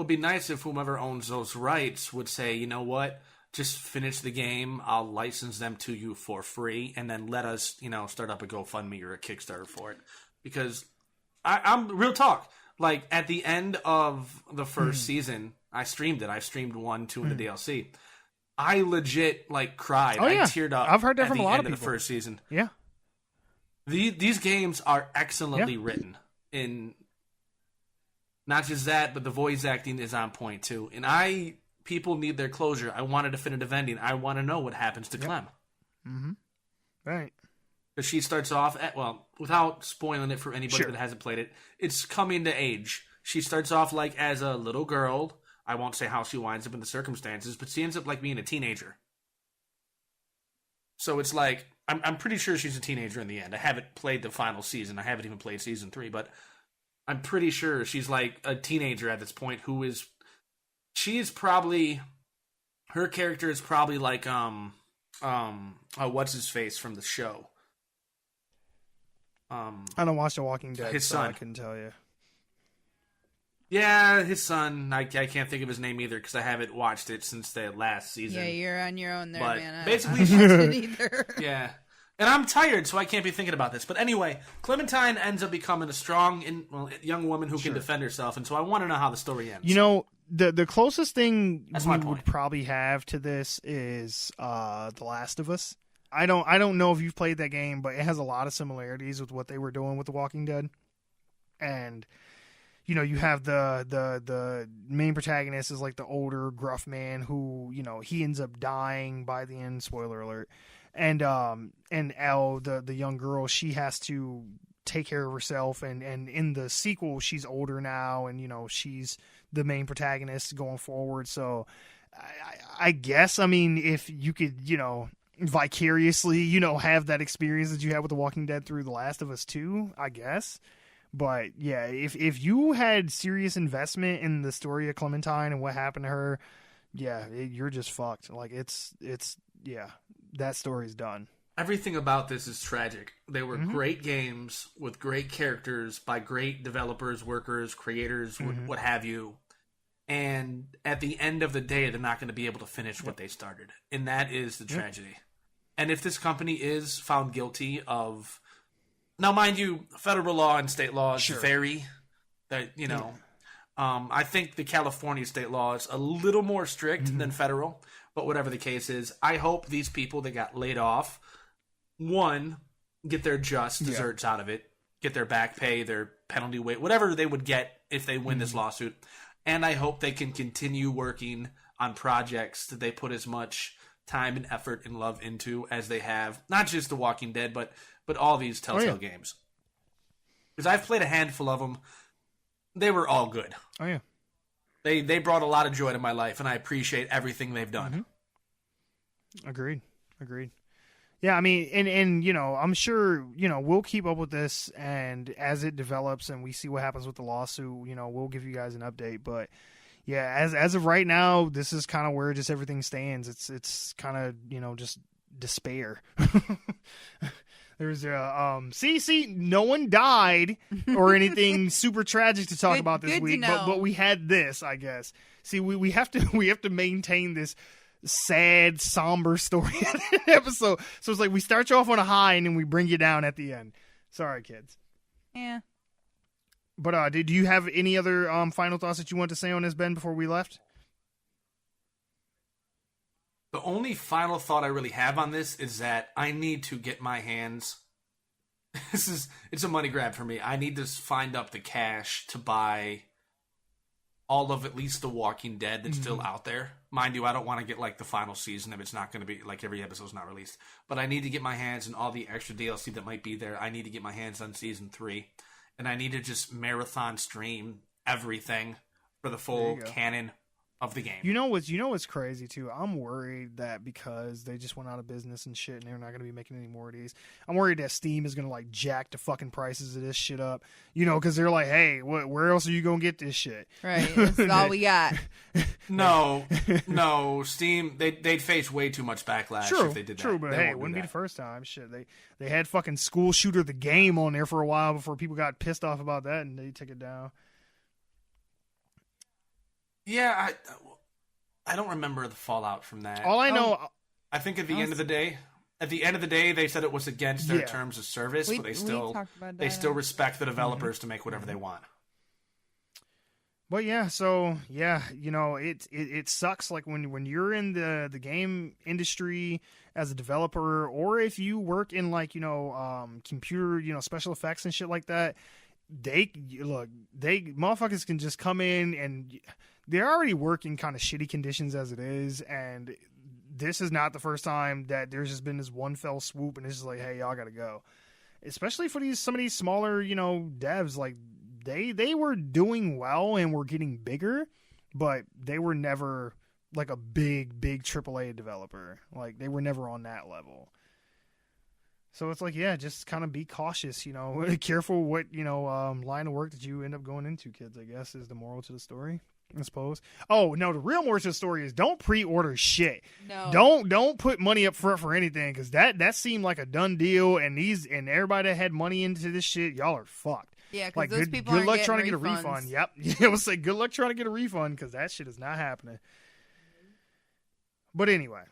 be nice if whomever owns those rights would say, you know what, just finish the game. I'll license them to you for free, and then let us, you know, start up a GoFundMe or a Kickstarter for it. Because I'm real talk. Like at the end of the first season, I streamed it. I streamed 1, 2, and the DLC. I legit like cried. I teared up. I've heard that from a lot of people. Of the first season. Yeah. These games are excellently written. In not just that, but the voice acting is on point too. And people need their closure. I want a definitive ending. I want to know what happens to Clem. Mm-hmm. Right. Because she starts off without spoiling it for anybody that hasn't played it, it's coming to age. She starts off like as a little girl. I won't say how she winds up in the circumstances, but she ends up like being a teenager. So it's like, I'm pretty sure she's a teenager in the end. I haven't played the final season. I haven't even played season 3, but I'm pretty sure she's like a teenager at this point her character is probably like, what's his face from the show? I don't watch The Walking Dead, his so son. I couldn't tell you. Yeah, his son. I can't think of his name either because I haven't watched it since the last season. Yeah, you're on your own there, but man. Basically, I don't watch it either. Yeah. And I'm tired, so I can't be thinking about this. But anyway, Clementine ends up becoming a strong young woman who can defend herself, and so I want to know how the story ends. You know, the closest thing That's we my point. would probably have to this is The Last of Us. I don't know if you've played that game, but it has a lot of similarities with what they were doing with The Walking Dead. And you know, you have the main protagonist is like the older gruff man who, you know, he ends up dying by the end, spoiler alert. And Elle, the young girl, she has to take care of herself, and in the sequel she's older now, and you know, she's the main protagonist going forward. So I guess, I mean, if you could, you know, vicariously, you know, have that experience that you had with The Walking Dead through The Last of Us 2, I guess. But yeah, if you had serious investment in the story of Clementine and what happened to her, yeah, you're just fucked. Like it's yeah, that story's done. Everything about this is tragic. They were great games with great characters by great developers, workers, creators, what have you. And at the end of the day, they're not going to be able to finish what they started. And that is the tragedy. And if this company is found guilty of... Now, mind you, federal law and state laws vary. That, you know, I think the California state law is a little more strict than federal. But whatever the case is, I hope these people that got laid off, one, get their just desserts out of it, get their back pay, their penalty weight, whatever they would get if they win this lawsuit. And I hope they can continue working on projects that they put as much time and effort and love into as they have. Not just The Walking Dead, but all these Telltale games. Because I've played a handful of them. They were all good. Oh, yeah. They brought a lot of joy to my life, and I appreciate everything they've done. Agreed. Yeah, I mean, and you know, I'm sure, you know, we'll keep up with this, and as it develops and we see what happens with the lawsuit, you know, we'll give you guys an update. But yeah, as of right now, this is kind of where just everything stands. It's kind of, you know, just despair. There's see, no one died or anything super tragic to talk about this week, but we had this, I guess. See, we have to maintain this sad, somber story episode. So it's like we start you off on a high and then we bring you down at the end. Sorry, kids. Yeah. But do you have any other final thoughts that you want to say on this, Ben, before we left? The only final thought I really have on this is that I need to get my hands... It's a money grab for me. I need to find up the cash to buy all of at least The Walking Dead that's still out there. Mind you, I don't want to get like the final season if it's not going to be like every episode's not released. But I need to get my hands on all the extra DLC that might be there. I need to get my hands on season 3, and I need to just marathon stream everything for the full canon of the game. You know what's crazy too? I'm worried that because they just went out of business and shit, and they're not going to be making any more of these. I'm worried that Steam is going to like jack the fucking prices of this shit up. You know, because they're like, hey, where else are you going to get this shit? Right, that's all we got. No, Steam they'd face way too much backlash if they did that. True, but hey, it wouldn't be the first time. Shit, they had fucking School Shooter the game on there for a while before people got pissed off about that, and they took it down. Yeah, I don't remember the fallout from that. All I know, I think at the end of the day, they said it was against their terms of service, but they still respect the developers to make whatever they want. But yeah, so yeah, you know, it sucks like when you're in the game industry as a developer, or if you work in like, you know, computer, you know, special effects and shit like that. Motherfuckers can just come in and they're already working kind of shitty conditions as it is, and this is not the first time that there's just been this one fell swoop and it's just like, hey, y'all gotta go. Especially for some of these smaller, you know, devs, like they were doing well and were getting bigger, but they were never like a big AAA developer. Like they were never on that level. So it's like, yeah, just kind of be cautious, you know, careful what, you know, line of work that you end up going into, kids, I guess, is the moral to the story, I suppose. Oh, no, the real moral to the story is don't pre-order shit. No. Don't put money up front for anything, because that seemed like a done deal, and everybody that had money into this shit, y'all are fucked. Yeah, because like, those people good aren't luck getting trying to get a refunds. refund. Yep. It was like, good luck trying to get a refund, because that shit is not happening. But anyway.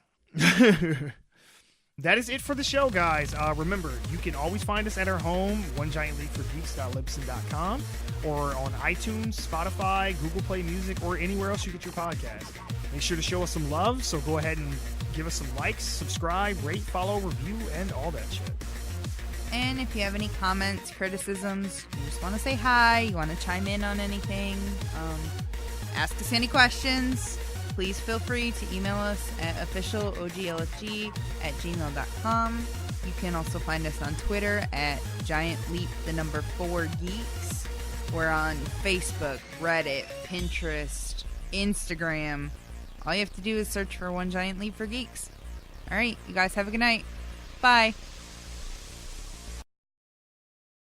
That is it for the show, guys. Remember, you can always find us at our home, onegiantleapforgeeks.libsyn.com, or on iTunes, Spotify, Google Play Music, or anywhere else you get your podcast. Make sure to show us some love, so go ahead and give us some likes, subscribe, rate, follow, review, and all that shit. And if you have any comments, criticisms, you just want to say hi, you want to chime in on anything, ask us any questions, please feel free to email us at officialoglfg@gmail.com. You can also find us on Twitter at GiantLeap4Geeks. We're on Facebook, Reddit, Pinterest, Instagram. All you have to do is search for One Giant Leap for Geeks. All right, you guys have a good night. Bye.